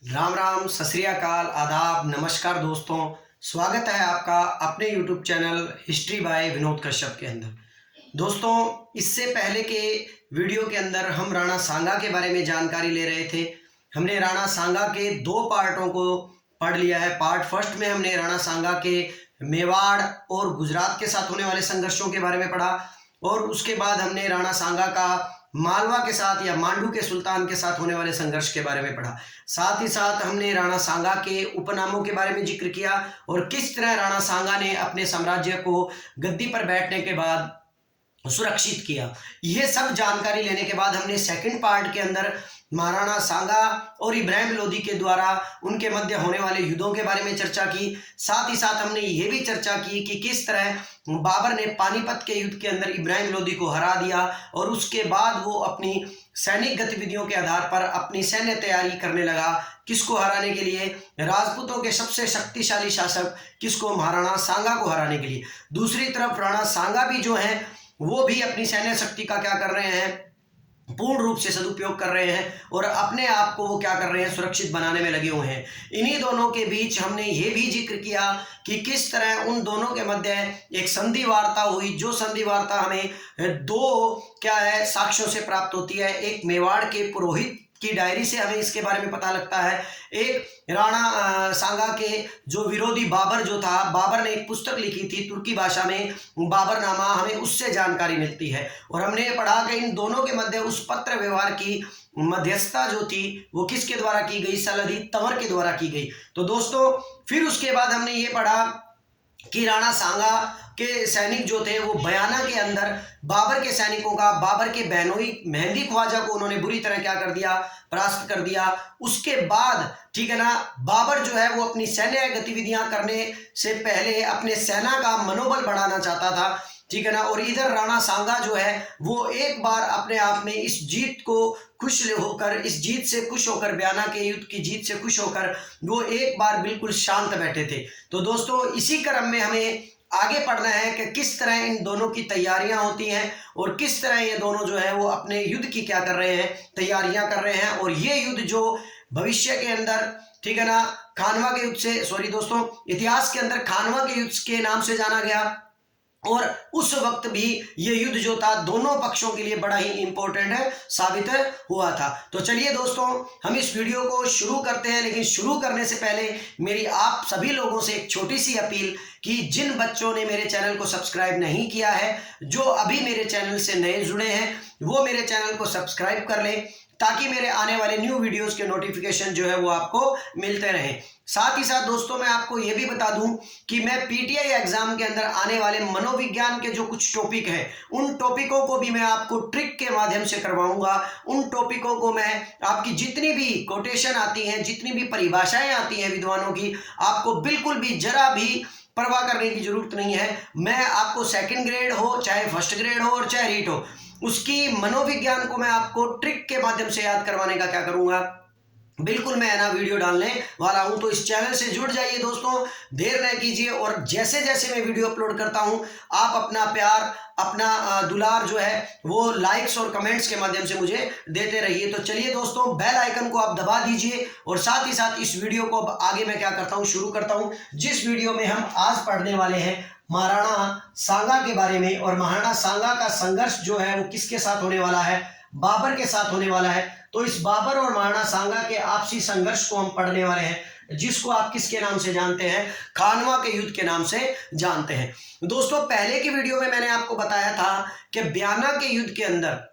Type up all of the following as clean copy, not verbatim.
राम राम, सत श्री अकाल, आदाब, नमस्कार दोस्तों। स्वागत है आपका अपने YouTube channel history by Vinod Kashyap के अंदर। दोस्तों, इससे पहले के वीडियो के अंदर हम राणा सांगा के बारे में जानकारी ले रहे थे। हमने राणा सांगा के दो पार्टों को पढ़ लिया है। पार्ट फर्स्ट में हमने राणा सांगा के मेवाड़ और गुजरात के साथ होने वाले संघर्षों के बारे में पढ़ा और उसके बाद हमने राणा सांगा का मालवा के साथ या मांडू के सुल्तान के साथ होने वाले संघर्ष के बारे में पढ़ा। साथ ही साथ हमने राणा सांगा के उपनामों के बारे में जिक्र किया और किस तरह राणा सांगा ने अपने साम्राज्य को गद्दी पर बैठने के बाद सुरक्षित किया। यह सब जानकारी लेने के बाद हमने सेकंड पार्ट के अंदर महाराणा सांगा और इब्राहिम लोदी के द्वारा उनके मध्य होने वाले युद्धों के बारे में चर्चा की। साथ ही साथ हमने ये भी चर्चा की कि किस तरह बाबर ने पानीपत के युद्ध के अंदर इब्राहिम लोदी को हरा दिया और उसके बाद वो अपनी सैनिक गतिविधियों के आधार पर अपनी सैन्य तैयारी करने लगा। किसको हराने के लिए? राजपूतों के सबसे शक्तिशाली शासक किसको? महाराणा सांगा को हराने के लिए। दूसरी तरफ राणा सांगा भी जो है वो भी अपनी सैन्य शक्ति का क्या कर रहे हैं? पूर्ण रूप से सदुपयोग कर रहे हैं और अपने आप को वो क्या कर रहे हैं? सुरक्षित बनाने में लगे हुए हैं। इन्हीं दोनों के बीच हमने ये भी जिक्र किया कि किस तरह उन दोनों के मध्य एक संधि वार्ता हुई, जो संधि वार्ता हमें दो क्या है साक्ष्यों से प्राप्त होती है। एक मेवाड़ के पुरोहित की डायरी से हमें इसके बारे में पता लगता है। एक राणा सांगा के जो विरोधी बाबर जो था, बाबर ने एक पुस्तक लिखी थी तुर्की भाषा में, बाबरनामा, हमें उससे जानकारी मिलती है। और हमने पढ़ा कि इन दोनों के मध्य उस पत्र व्यवहार की मध्यस्थता जो थी वो किसके द्वारा की गई? सलदी तंवर के द्वारा की गई। तो दोस्तों, फिर उसके बाद हमने ये पढ़ा कि राणा सांगा के सैनिक जो थे वो बयाना के अंदर बाबर के सैनिकों का, बाबर के बहनोई मेहंदी ख्वाजा को उन्होंने बुरी तरह क्या कर दिया? परास्त कर दिया। उसके बाद ठीक है ना, बाबर जो है वो अपनी सैन्य गतिविधियां करने से पहले अपने सेना का मनोबल बढ़ाना चाहता था, ठीक है ना। और इधर राणा सांगा जो है वो एक बार अपने आप में इस जीत को खुश होकर, इस जीत से खुश होकर, बयाना के युद्ध की जीत से खुश होकर वो एक बार बिल्कुल शांत बैठे थे। तो दोस्तों, इसी क्रम में हमें आगे पढ़ना है कि किस तरह इन दोनों की तैयारियां होती हैं और किस तरह ये दोनों जो है वो अपने युद्ध की क्या कर रहे हैं? तैयारियां कर रहे हैं। और ये युद्ध जो भविष्य के अंदर, ठीक है ना, खानवा के युद्ध से, सॉरी दोस्तों, इतिहास के अंदर खानवा के युद्ध के नाम से जाना गया। और उस वक्त भी ये युद्ध जो था दोनों पक्षों के लिए बड़ा ही इंपॉर्टेंट है साबित हुआ था। तो चलिए दोस्तों, हम इस वीडियो को शुरू करते हैं। लेकिन शुरू करने से पहले मेरी आप सभी लोगों से एक छोटी सी अपील कि जिन बच्चों ने मेरे चैनल को सब्सक्राइब नहीं किया है, जो अभी मेरे चैनल से नए जुड़े हैं, वो मेरे चैनल को सब्सक्राइब कर लें ताकि मेरे आने वाले न्यू वीडियोस के नोटिफिकेशन जो है वो आपको मिलते रहें। साथ ही साथ दोस्तों, मैं आपको ये भी बता दूं कि मैं पीटीआई एग्जाम के अंदर आने वाले मनोविज्ञान के जो कुछ टॉपिक हैं, उन टॉपिकों को भी मैं आपको ट्रिक के माध्यम से करवाऊंगा। उन टॉपिकों को मैं आपकी जितनी भी कोटेशन आती हैं, जितनी भी परिभाषाएं आती हैं विद्वानों की, आपको बिल्कुल भी जरा भी परवाह करने की जरूरत नहीं है। मैं आपको सेकंड ग्रेड हो, चाहे फर्स्ट ग्रेड हो और चाहे रीट हो, उसकी मनोविज्ञान को मैं आपको ट्रिक के माध्यम से याद करवाने का क्या करूंगा? बिल्कुल मैं ना वीडियो डालने वाला हूं। तो इस चैनल से जुड़ जाइए दोस्तों, देर न कीजिए। और जैसे जैसे मैं वीडियो अपलोड करता हूं, आप अपना प्यार, अपना दुलार जो है वो लाइक्स और कमेंट्स के माध्यम से मुझे देते रहिए। तो चलिए दोस्तों, बेल आइकन को आप दबा दीजिए और साथ ही साथ इस वीडियो को अब आगे मैं क्या करता हूं? शुरू करता हूं। जिस वीडियो में हम आज पढ़ने वाले हैं महाराणा सांगा के बारे में। और महाराणा सांगा का संघर्ष जो है वो किसके साथ होने वाला है? बाबर के साथ होने वाला है। तो इस बाबर और महाराणा सांगा के आपसी संघर्ष को हम पढ़ने वाले हैं, जिसको आप किसके नाम से जानते हैं? खानवा के युद्ध के नाम से जानते हैं। दोस्तों, पहले की वीडियो में मैंने आपको बताया था कि बयाना के युद्ध के अंदर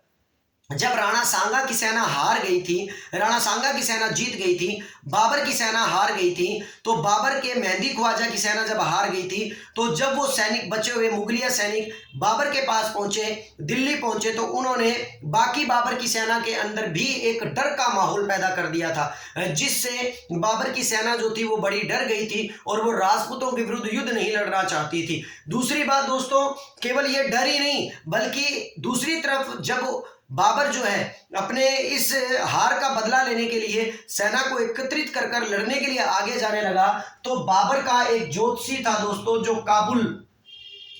जब राणा सांगा की सेना हार गई थी, राणा सांगा की सेना जीत गई थी, बाबर की सेना हार गई थी, तो बाबर के मेहंदी ख्वाजा की सेना जब हार गई थी, तो जब वो सैनिक, बचे हुए मुगलिया सैनिक बाबर के पास पहुंचे, दिल्ली पहुंचे, तो उन्होंने बाकी बाबर की सेना के अंदर भी एक डर का माहौल पैदा कर दिया था, जिससे बाबर की सेना जो थी वो बड़ी डर गई थी और वो राजपूतों के विरुद्ध युद्ध नहीं लड़ना चाहती थी। दूसरी बात दोस्तों, केवल ये डर ही नहीं, बल्कि दूसरी तरफ जब बाबर जो है अपने इस हार का बदला लेने के लिए सेना को एकत्रित कर कर लड़ने के लिए आगे जाने लगा, तो बाबर का एक ज्योतिषी था दोस्तों, जो काबुल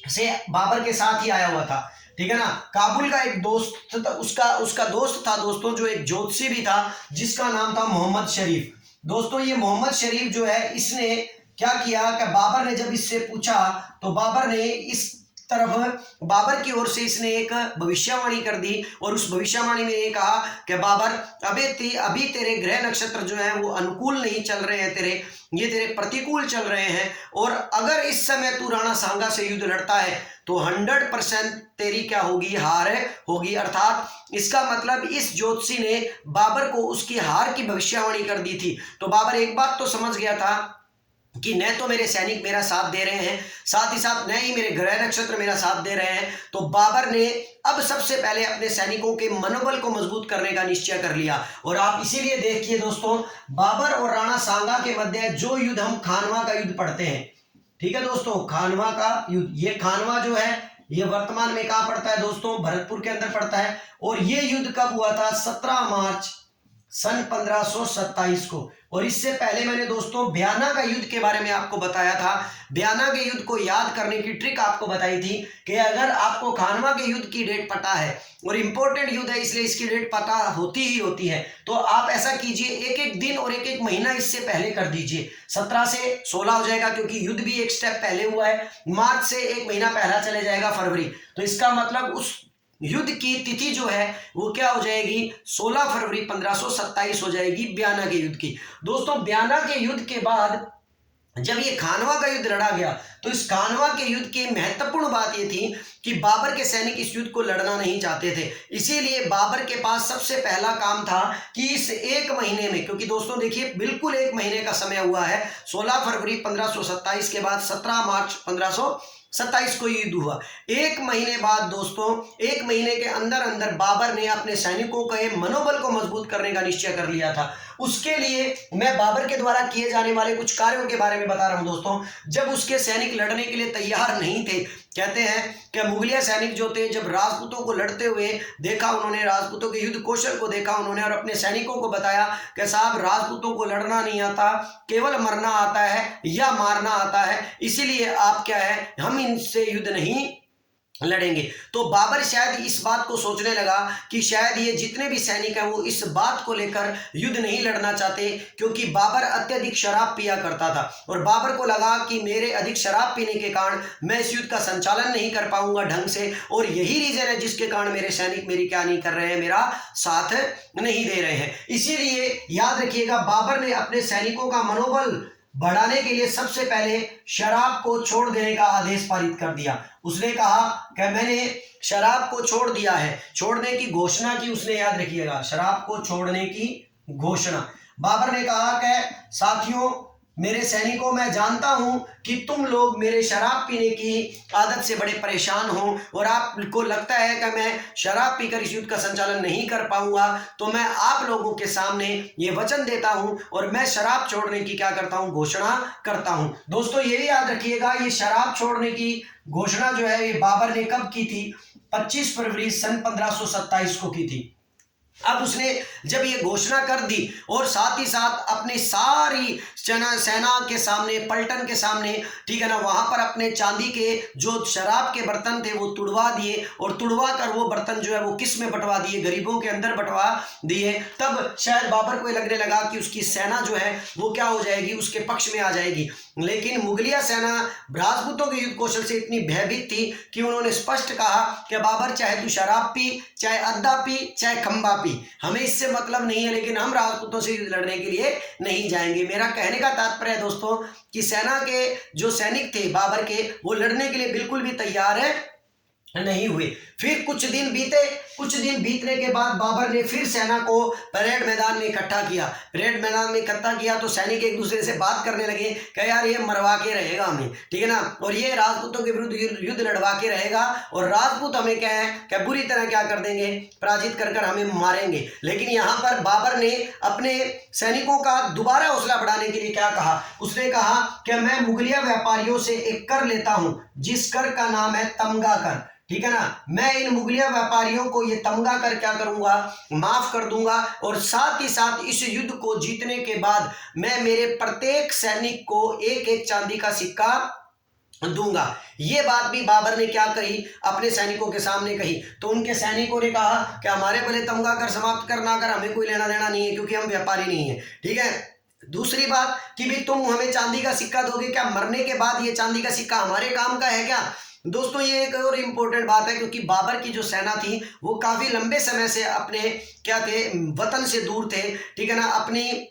से बाबर के साथ ही आया हुआ था, ठीक है ना। काबुल का एक दोस्त था, उसका दोस्त था दोस्तों, जो एक ज्योतिषी भी था, जिसका नाम था मोहम्मद शरीफ। दोस्तों ये मोहम्मद शरीफ जो है इसने क्या किया कि बाबर ने जब इससे पूछा तो बाबर ने इस तरफ बाबर की ओर से इसने एक भविष्यवाणी कर दी और उस भविष्यवाणी में ये कहा कि बाबर अभी तेरे ग्रह नक्षत्र जो है वो अनुकूल नहीं चल रहे हैं, ये तेरे प्रतिकूल चल रहे हैं, और अगर इस समय तू राणा सांगा से युद्ध लड़ता है तो 100% तेरी क्या होगी, हार होगी। अर्थात इसका मतलब इस ज्योतिषी ने बाबर को उसकी हार की भविष्यवाणी कर दी थी। तो बाबर एक बात तो समझ गया था कि न तो मेरे सैनिक मेरा साथ दे रहे हैं, साथ ही साथ न ही मेरे ग्रह नक्षत्र मेरा साथ दे रहे हैं। तो बाबर ने अब सबसे पहले अपने सैनिकों के मनोबल को मजबूत करने का निश्चय कर लिया। और आप इसीलिए देखिए दोस्तों, बाबर और राणा सांगा के मध्य जो युद्ध हम खानवा का युद्ध पढ़ते हैं, ठीक है दोस्तों, खानवा का युद्ध, ये खानवा जो है ये वर्तमान में कहां पड़ता है दोस्तों, भरतपुर के अंदर पड़ता है। और ये युद्ध कब हुआ था, 17 मार्च सन 1527 को। और इससे पहले मैंने दोस्तों बयाना का युद्ध के बारे में आपको बताया था। बयाना के युद्ध को याद करने की ट्रिक आपको बताई थी कि अगर आपको खानवा के युद्ध की डेट पता है, और इंपॉर्टेंट युद्ध है इसलिए इसकी डेट पता होती ही होती है, तो आप ऐसा कीजिए, एक एक दिन और एक एक महीना इससे पहले कर दीजिए। 17 से 16 हो जाएगा क्योंकि युद्ध भी एक स्टेप पहले हुआ है। मार्च से एक महीना पहला चले जाएगा फरवरी, तो इसका मतलब उस युद्ध की तिथि जो है वो क्या हो जाएगी, 16 फरवरी 1527 हो जाएगी बयाना के युद्ध की। दोस्तों बयाना के युद्ध के बाद जब ये खानवा का युद्ध लड़ा गया तो इस खानवा के युद्ध की महत्वपूर्ण बात ये थी कि बाबर के सैनिक इस युद्ध को लड़ना नहीं चाहते थे। इसीलिए बाबर के पास सबसे पहला काम था कि इस एक महीने में, क्योंकि दोस्तों देखिए बिल्कुल एक महीने का समय हुआ है, 16 फरवरी 1527 के बाद 17 मार्च 1527 को युद्ध हुआ। एक महीने बाद दोस्तों, एक महीने के अंदर अंदर बाबर ने अपने सैनिकों के मनोबल को मजबूत करने का निश्चय कर लिया था। उसके लिए मैं बाबर के द्वारा किए जाने वाले कुछ कार्यों के बारे में बता रहा हूं दोस्तों। जब उसके सैनिक लड़ने के लिए तैयार नहीं थे, कहते हैं कि मुगलिया सैनिक जो थे जब राजपूतों को लड़ते हुए देखा, उन्होंने राजपूतों के युद्ध कौशल को देखा उन्होंने, और अपने सैनिकों को बताया कि साहब राजपूतों को लड़ना नहीं आता, केवल मरना आता है या मारना आता है, इसीलिए आप क्या है, हम इनसे युद्ध नहीं लड़ेंगे। तो बाबर शायद इस बात को सोचने लगा कि शायद ये जितने भी सैनिक हैं वो इस बात को लेकर युद्ध नहीं लड़ना चाहते, क्योंकि बाबर अत्यधिक शराब पिया करता था और बाबर को लगा कि मेरे अधिक शराब पीने के कारण मैं इस युद्ध का संचालन नहीं कर पाऊंगा ढंग से, और यही रीजन है जिसके कारण मेरे सैनिक मेरी क्या नहीं कर रहे हैं, मेरा साथ नहीं दे रहे हैं। इसीलिए याद रखिएगा, बाबर ने अपने सैनिकों का मनोबल बढ़ाने के लिए सबसे पहले शराब को छोड़ देने का आदेश पारित कर दिया। उसने कहा कि मैंने शराब को छोड़ दिया है, छोड़ने की घोषणा की उसने, याद रखिएगा, शराब को छोड़ने की घोषणा। बाबर ने कहा कि साथियों, मेरे सैनिकों, मैं जानता हूं कि तुम लोग मेरे शराब पीने की आदत से बड़े परेशान हो और आपको लगता है कि मैं शराब पीकर इस युद्ध का संचालन नहीं कर पाऊंगा, तो मैं आप लोगों के सामने ये वचन देता हूं और मैं शराब छोड़ने की क्या करता हूं, घोषणा करता हूं। दोस्तों ये याद रखिएगा, ये शराब छोड़ने की घोषणा जो है ये बाबर ने कब की थी, 25 फरवरी सन 1527 को की थी। अब उसने जब ये घोषणा कर दी और साथ ही साथ अपनी सारी सेना के सामने, पलटन के सामने, ठीक है ना, वहां पर अपने चांदी के जो शराब के बर्तन थे वो तुड़वा दिए, और तुड़वा कर वो बर्तन जो है वो किस में बंटवा दिए, गरीबों के अंदर बंटवा दिए। तब शायद बाबर को लगने लगा कि उसकी सेना जो है वो क्या हो जाएगी, उसके पक्ष में आ जाएगी। लेकिन मुगलिया सेना राजपूतों के युद्ध कौशल से इतनी भयभीत थी कि उन्होंने स्पष्ट कहा कि बाबर चाहे तू शराब पी, चाहे अद्दा पी, चाहे खंबा पी, हमें इससे मतलब नहीं है, लेकिन हम राजपूतों से युद्ध लड़ने के लिए नहीं जाएंगे। मेरा कहने का तात्पर्य है दोस्तों कि सेना के जो सैनिक थे बाबर के, वो लड़ने के लिए बिल्कुल भी तैयार नहीं हुए। फिर कुछ दिन बीतने के बाद बाबर ने फिर सेना को परेड मैदान में इकट्ठा किया। परेड मैदान में इकट्ठा किया तो सैनिक एक दूसरे से बात करने लगे कि यार ये मरवा के रहेगा हमें, ठीक है ना, और ये राजपूतों के विरुद्ध युद्ध लड़वा के रहेगा, और राजपूत हमें क्या है कि बुरी तरह क्या कर देंगे, पराजित कर कर हमें मारेंगे। लेकिन यहाँ पर बाबर ने अपने सैनिकों का दोबारा हौसला बढ़ाने के लिए क्या कहा, उसने कहा कि मैं मुगलिया व्यापारियों से एक कर लेता हूं, जिस कर का नाम है तमगा कर, ठीक है ना, मैं इन मुगलिया व्यापारियों को ये तमगा कर क्या करूंगा, माफ कर दूंगा, और साथ ही साथ इस युद्ध को जीतने के बाद मैं मेरे प्रत्येक सैनिक को एक एक चांदी का सिक्का दूंगा। ये बात भी बाबर ने क्या कही, अपने सैनिकों के सामने कही। तो उनके सैनिकों ने कहा कि हमारे भले तमगा कर समाप्त कर ना कर, हमें कोई लेना देना नहीं है, क्योंकि हम व्यापारी नहीं है, ठीक है। दूसरी बात कि भाई तुम हमें चांदी का सिक्का दोगे क्या, मरने के बाद ये चांदी का सिक्का हमारे काम का है क्या। दोस्तों ये एक और इम्पोर्टेंट बात है, क्योंकि बाबर की जो सेना थी वो काफी लंबे समय से अपने क्या थे, वतन से दूर थे, ठीक है ना, अपनी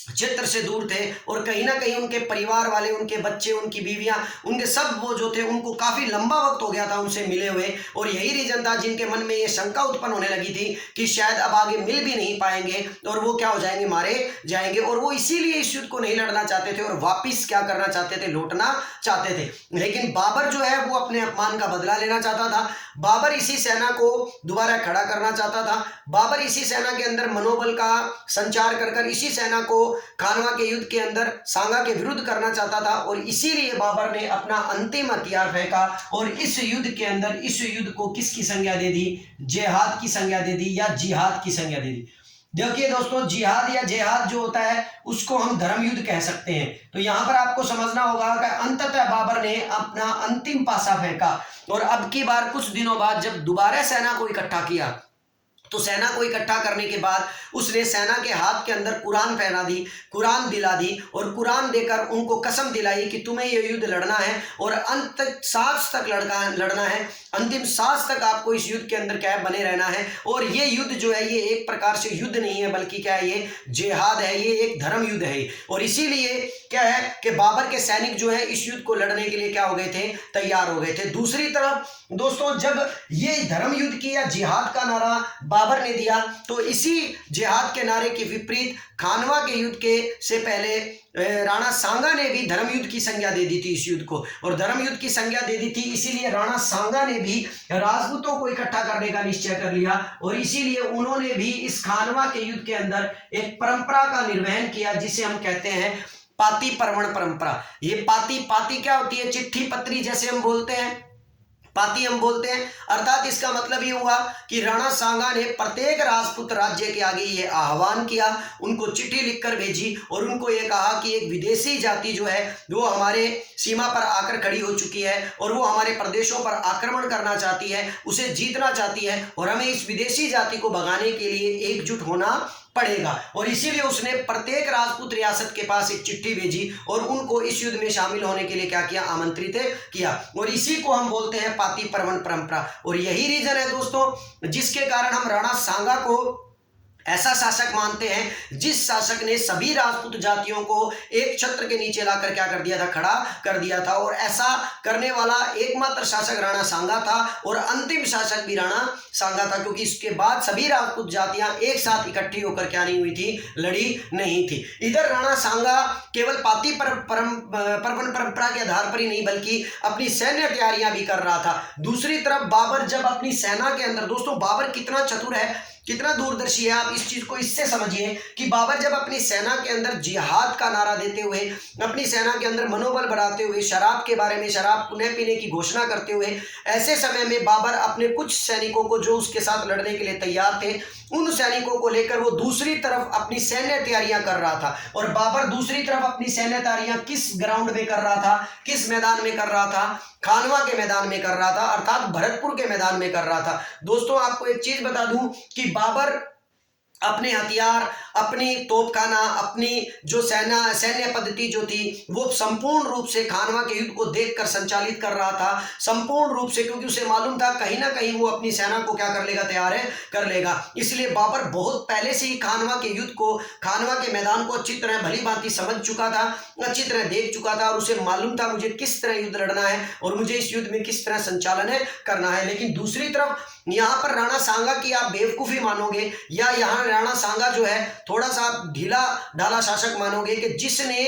क्षेत्र से दूर थे, और कहीं ना कहीं उनके परिवार वाले, उनके बच्चे, उनकी बीवियां, उनके सब वो जो थे उनको काफी लंबा वक्त हो गया था उनसे मिले हुए, और यही रीजन था जिनके मन में ये शंका उत्पन्न होने लगी थी कि शायद अब आगे मिल भी नहीं पाएंगे और वो क्या हो जाएंगे, मारे जाएंगे, और वो इसीलिए इस युद्ध को नहीं लड़ना चाहते थे और वापिस क्या करना चाहते थे, लौटना चाहते थे। लेकिन बाबर जो है वो अपने अपमान का बदला लेना चाहता था, बाबर इसी सेना को दोबारा खड़ा करना चाहता था, बाबर इसी सेना के अंदर मनोबल का संचार कर इसी सेना को खानवा के युद्ध के अंदर सांगा के विरुद्ध करना चाहता था, और इसीलिए बाबर ने अपना अंतिम हथियार फेंका और इस युद्ध के अंदर इस युद्ध को किसकी संज्ञा दे दी, जिहाद की संज्ञा दे दी या जिहाद की संज्ञा दे दी। देखिए दोस्तों, जिहाद या जिहाद जो होता है उसको हम धर्म युद्ध कह सकते हैं। तो यहां पर आपको समझना होगा कि अंततः बाबर ने अपना अंतिम पासा फेंका, और अब की बार कुछ दिनों बाद जब दोबारा सेना को इकट्ठा किया, तो सेना को इकट्ठा करने के बाद उसने सेना के हाथ के अंदर कुरान पहना दी, कुरान दिला दी, और कुरान देकर उनको कसम दिलाई कि तुम्हें ये युद्ध लड़ना है और अंत तक, सांस तक लड़ना है, अंतिम सांस तक आपको इस युद्ध के अंदर क्या है, बने रहना है। और ये युद्ध जो है ये एक प्रकार से युद्ध नहीं है, बल्कि क्या है, ये जिहाद है, ये एक धर्म युद्ध है। और इसीलिए क्या है कि बाबर के सैनिक जो है इस युद्ध को लड़ने के लिए क्या हो गए थे, तैयार हो गए थे। दूसरी तरफ दोस्तों, जब ये धर्म युद्ध की या जिहाद का नारा बाबर ने दिया, तो इसी जिहाद के नारे के विपरीत खानवा के युद्ध के से पहले राणा सांगा ने भी धर्म युद्ध की संज्ञा दे दी थी इस युद्ध को, और धर्म युद्ध की संज्ञा दे दी थी, इसीलिए राणा सांगा ने भी राजपूतों को इकट्ठा करने का निश्चय कर लिया, और इसीलिए उन्होंने भी इस खानवा के युद्ध के अंदर एक परंपरा का निर्वहन किया जिसे हम कहते हैं पाती पर्वण परंपरा। ये पाती क्या होती है, चिट्ठी पत्री जैसे हम बोलते हैं, पाती हम बोलते हैं, अर्थात इसका मतलब ये हुआ कि राणा सांगा ने प्रत्येक राजपूत राज्य के आगे ये आह्वान किया, उनको चिट्ठी लिखकर भेजी और उनको ये कहा कि एक विदेशी जाति जो है वो हमारे सीमा पर आकर खड़ी हो चुकी है और वो हमारे प्रदेशों पर आक्रमण करना चाहती है, उसे जीतना चाहती है, और हमें इस विदेशी जाति को भगाने के लिए एकजुट होना पड़ेगा। और इसीलिए उसने प्रत्येक राजपूत रियासत के पास एक चिट्ठी भेजी और उनको इस युद्ध में शामिल होने के लिए क्या किया, आमंत्रित किया, और इसी को हम बोलते हैं पाती पर्वण परंपरा। और यही रीजन है दोस्तों जिसके कारण हम राणा सांगा को ऐसा शासक मानते हैं जिस शासक ने सभी राजपूत जातियों को एक छत्र के नीचे लाकर क्या कर दिया था, खड़ा कर दिया था, और ऐसा करने वाला एकमात्र शासक राणा सांगा था और अंतिम शासक भी राणा सांगा था, क्योंकि इसके बाद सभी राजपूत जातियां एक साथ इकट्ठी होकर क्या नहीं हुई थी, लड़ी नहीं थी। इधर राणा सांगा केवल पाती पर्वण परंपरा के आधार पर ही नहीं बल्कि अपनी सैन्य तैयारियां भी कर रहा था। दूसरी तरफ बाबर जब अपनी सेना के अंदर, दोस्तों बाबर कितना चतुर है, कितना दूरदर्शी है, आप इस चीज को इससे समझिए कि बाबर जब अपनी सेना के अंदर जिहाद का नारा देते हुए, अपनी सेना के अंदर मनोबल बढ़ाते हुए, शराब के बारे में, शराब पुनः पीने की घोषणा करते हुए, ऐसे समय में बाबर अपने कुछ सैनिकों को जो उसके साथ लड़ने के लिए तैयार थे, उन सैनिकों को लेकर वो दूसरी तरफ अपनी सैन्य तैयारियां कर रहा था। और बाबर दूसरी तरफ अपनी सैन्य तैयारियां किस ग्राउंड में कर रहा था, किस मैदान में कर रहा था, खानवा के मैदान में कर रहा था, अर्थात भरतपुर के मैदान में कर रहा था। दोस्तों आपको एक चीज बता दूं कि बाबर अपने हथियार, अपनी तोपखाना, अपनी जो सैन्य पद्धति जो थी वो संपूर्ण रूप से खानवा के युद्ध को देखकर संचालित कर रहा था, संपूर्ण रूप से, क्योंकि उसे मालूम था कहीं ना कहीं वो अपनी सेना को क्या कर लेगा, तैयार है कर लेगा। इसलिए बाबर बहुत पहले से ही खानवा के युद्ध को, खानवा के मैदान को अच्छी तरह भली भांति समझ चुका था, अच्छी तरह देख चुका था, और उसे मालूम था मुझे किस तरह युद्ध लड़ना है और मुझे इस युद्ध में किस तरह संचालन है करना है। लेकिन दूसरी तरफ यहाँ पर राणा सांगा की आप बेवकूफी मानोगे या यहाँ राणा सांगा जो है थोड़ा सा ढीला ढाला शासक मानोगे कि जिसने,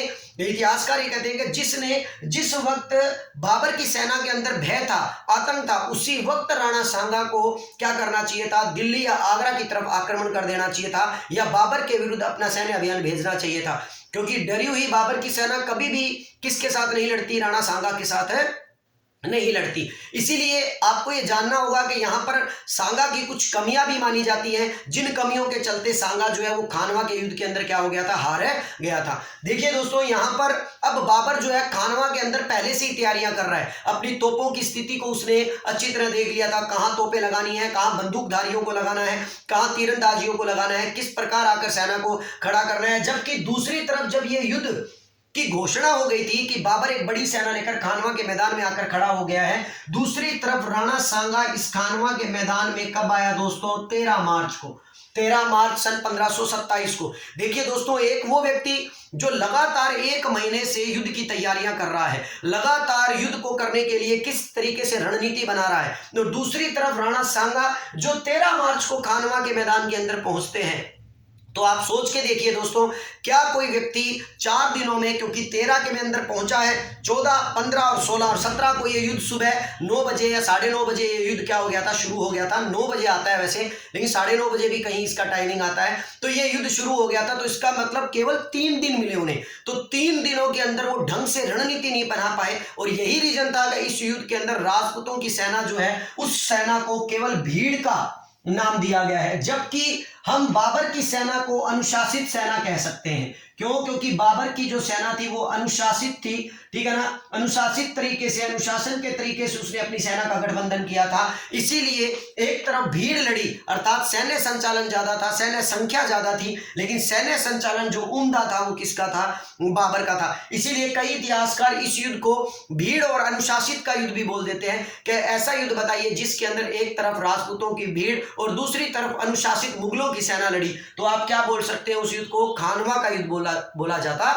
इतिहासकार ये कहते हैं कि जिसने जिस वक्त बाबर की सेना के अंदर भय था, आतंक था, उसी वक्त राणा सांगा को क्या करना चाहिए था, दिल्ली या आगरा की तरफ आक्रमण कर देना चाहिए था या बाबर के विरुद्ध अपना सैन्य अभियान भेजना चाहिए था, क्योंकि डरी हुई बाबर की सेना कभी भी किसके साथ नहीं लड़ती, राणा सांगा के साथ है नहीं लड़ती। इसीलिए आपको ये जानना होगा कि यहाँ पर सांगा की कुछ कमियां भी मानी जाती हैं, जिन कमियों के चलते सांगा जो है वो खानवा के युद्ध के अंदर क्या हो गया था, हार गया था। देखिए दोस्तों, यहाँ पर अब बाबर जो है खानवा के अंदर पहले से ही तैयारियां कर रहा है। अपनी तोपों की स्थिति को उसने अच्छी तरह देख लिया था, कहाँ तोपें लगानी है, कहाँ बंदूकधारियों को लगाना है, कहाँ तीरंदाजियों को लगाना है, किस प्रकार आकर सेना को खड़ा करना है। जबकि दूसरी तरफ जब ये युद्ध की घोषणा हो गई थी कि बाबर एक बड़ी सेना लेकर खानवा के मैदान में आकर खड़ा हो गया है, दूसरी तरफ राणा सांगा इस खानवा के मैदान में कब आया दोस्तों, 13 मार्च को, 13 मार्च सन 1527 को। देखिए दोस्तों, एक वो व्यक्ति जो लगातार 1 महीने से युद्ध की तैयारियां कर रहा है, लगातार युद्ध को करने के लिए किस तरीके से रणनीति बना रहा है, तो दूसरी तरफ राणा सांगा जो 13 मार्च को खानवा के मैदान के अंदर पहुंचते हैं। तो आप सोच के देखिए दोस्तों, क्या कोई व्यक्ति 4 दिनों में, क्योंकि 13 के में अंदर पहुंचा है, 14, 15 और 16 और 17 को ये युद्ध सुबह 9 बजे या 9:30 बजे ये युद्ध क्या हो गया था, शुरू हो गया था। 9 बजे आता है वैसे, लेकिन 9:30 बजे भी कहीं इसका टाइमिंग आता है। तो ये युद्ध शुरू हो गया था, तो इसका मतलब केवल 3 दिन मिले उन्हें। तो 3 दिनों के अंदर वो ढंग से रणनीति नहीं बना पाए, और यही रीजन था कि इस युद्ध के अंदर राजपूतों की सेना जो है, उस सेना को केवल भीड़ का नाम दिया गया है। जबकि हम बाबर की सेना को अनुशासित सेना कह सकते हैं। क्यों? क्योंकि बाबर की जो सेना थी वो अनुशासित थी, ठीक है ना, अनुशासित तरीके से, अनुशासन के तरीके से उसने अपनी सेना का गठबंधन किया था। इसीलिए एक तरफ भीड़ लड़ी, अर्थात सैन्य संचालन ज्यादा था, सैन्य संख्या ज्यादा थी, लेकिन सैन्य संचालन जो उम्दा था वो किसका था, बाबर का था। इसीलिए कई इतिहासकार इस युद्ध को भीड़ और अनुशासित का युद्ध भी बोल देते हैं कि ऐसा युद्ध बताइए जिसके अंदर एक तरफ राजपूतों की भीड़ और दूसरी तरफ अनुशासित मुगलों की सेना लड़ी। तो आप क्या बोल सकते हैं, उस युद्ध को खानवा का युद्ध बोला जाता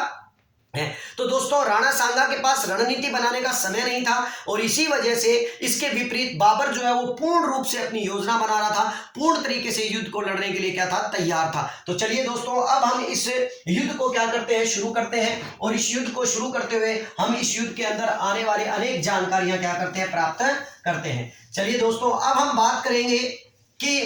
है। तो दोस्तों, राणा सांगा के पास रणनीति बनाने का समय नहीं था, और इसी वजह से इसके विपरीत बाबर जो है वो पूर्ण रूप से अपनी योजना बना रहा था, पूर्ण तरीके से युद्ध को लड़ने के लिए क्या था, तैयार था। तो चलिए दोस्तों, अब हम इस युद्ध को क्या करते हैं, शुरू करते हैं, और इस युद्ध को शुरू करते हुए हम इस युद्ध के अंदर आने वाले अनेक जानकारियां क्या करते हैं, प्राप्त करते हैं। चलिए दोस्तों, अब हम बात करेंगे कि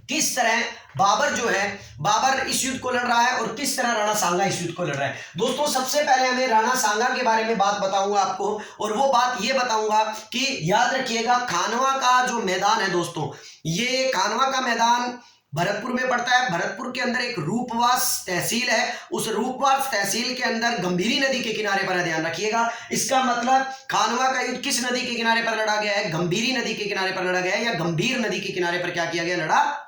किस तरह बाबर जो है, बाबर इस युद्ध को लड़ रहा है, और किस तरह राणा सांगा इस युद्ध को लड़ रहा है। दोस्तों, सबसे पहले हमें राणा सांगा के बारे में बात बताऊंगा आपको, और वो बात ये बताऊंगा कि याद रखिएगा, खानवा का जो मैदान है दोस्तों, ये खानवा का मैदान भरतपुर में पड़ता है। भरतपुर के अंदर एक रूपवास तहसील है, उस रूपवास तहसील के अंदर गंभीरी नदी के किनारे पर है, ध्यान रखिएगा। इसका मतलब खानवा का युद्ध किस नदी के किनारे पर लड़ा गया है, गंभीरी नदी के किनारे पर लड़ा गया है, या गंभीर नदी के किनारे पर क्या किया गया, लड़ा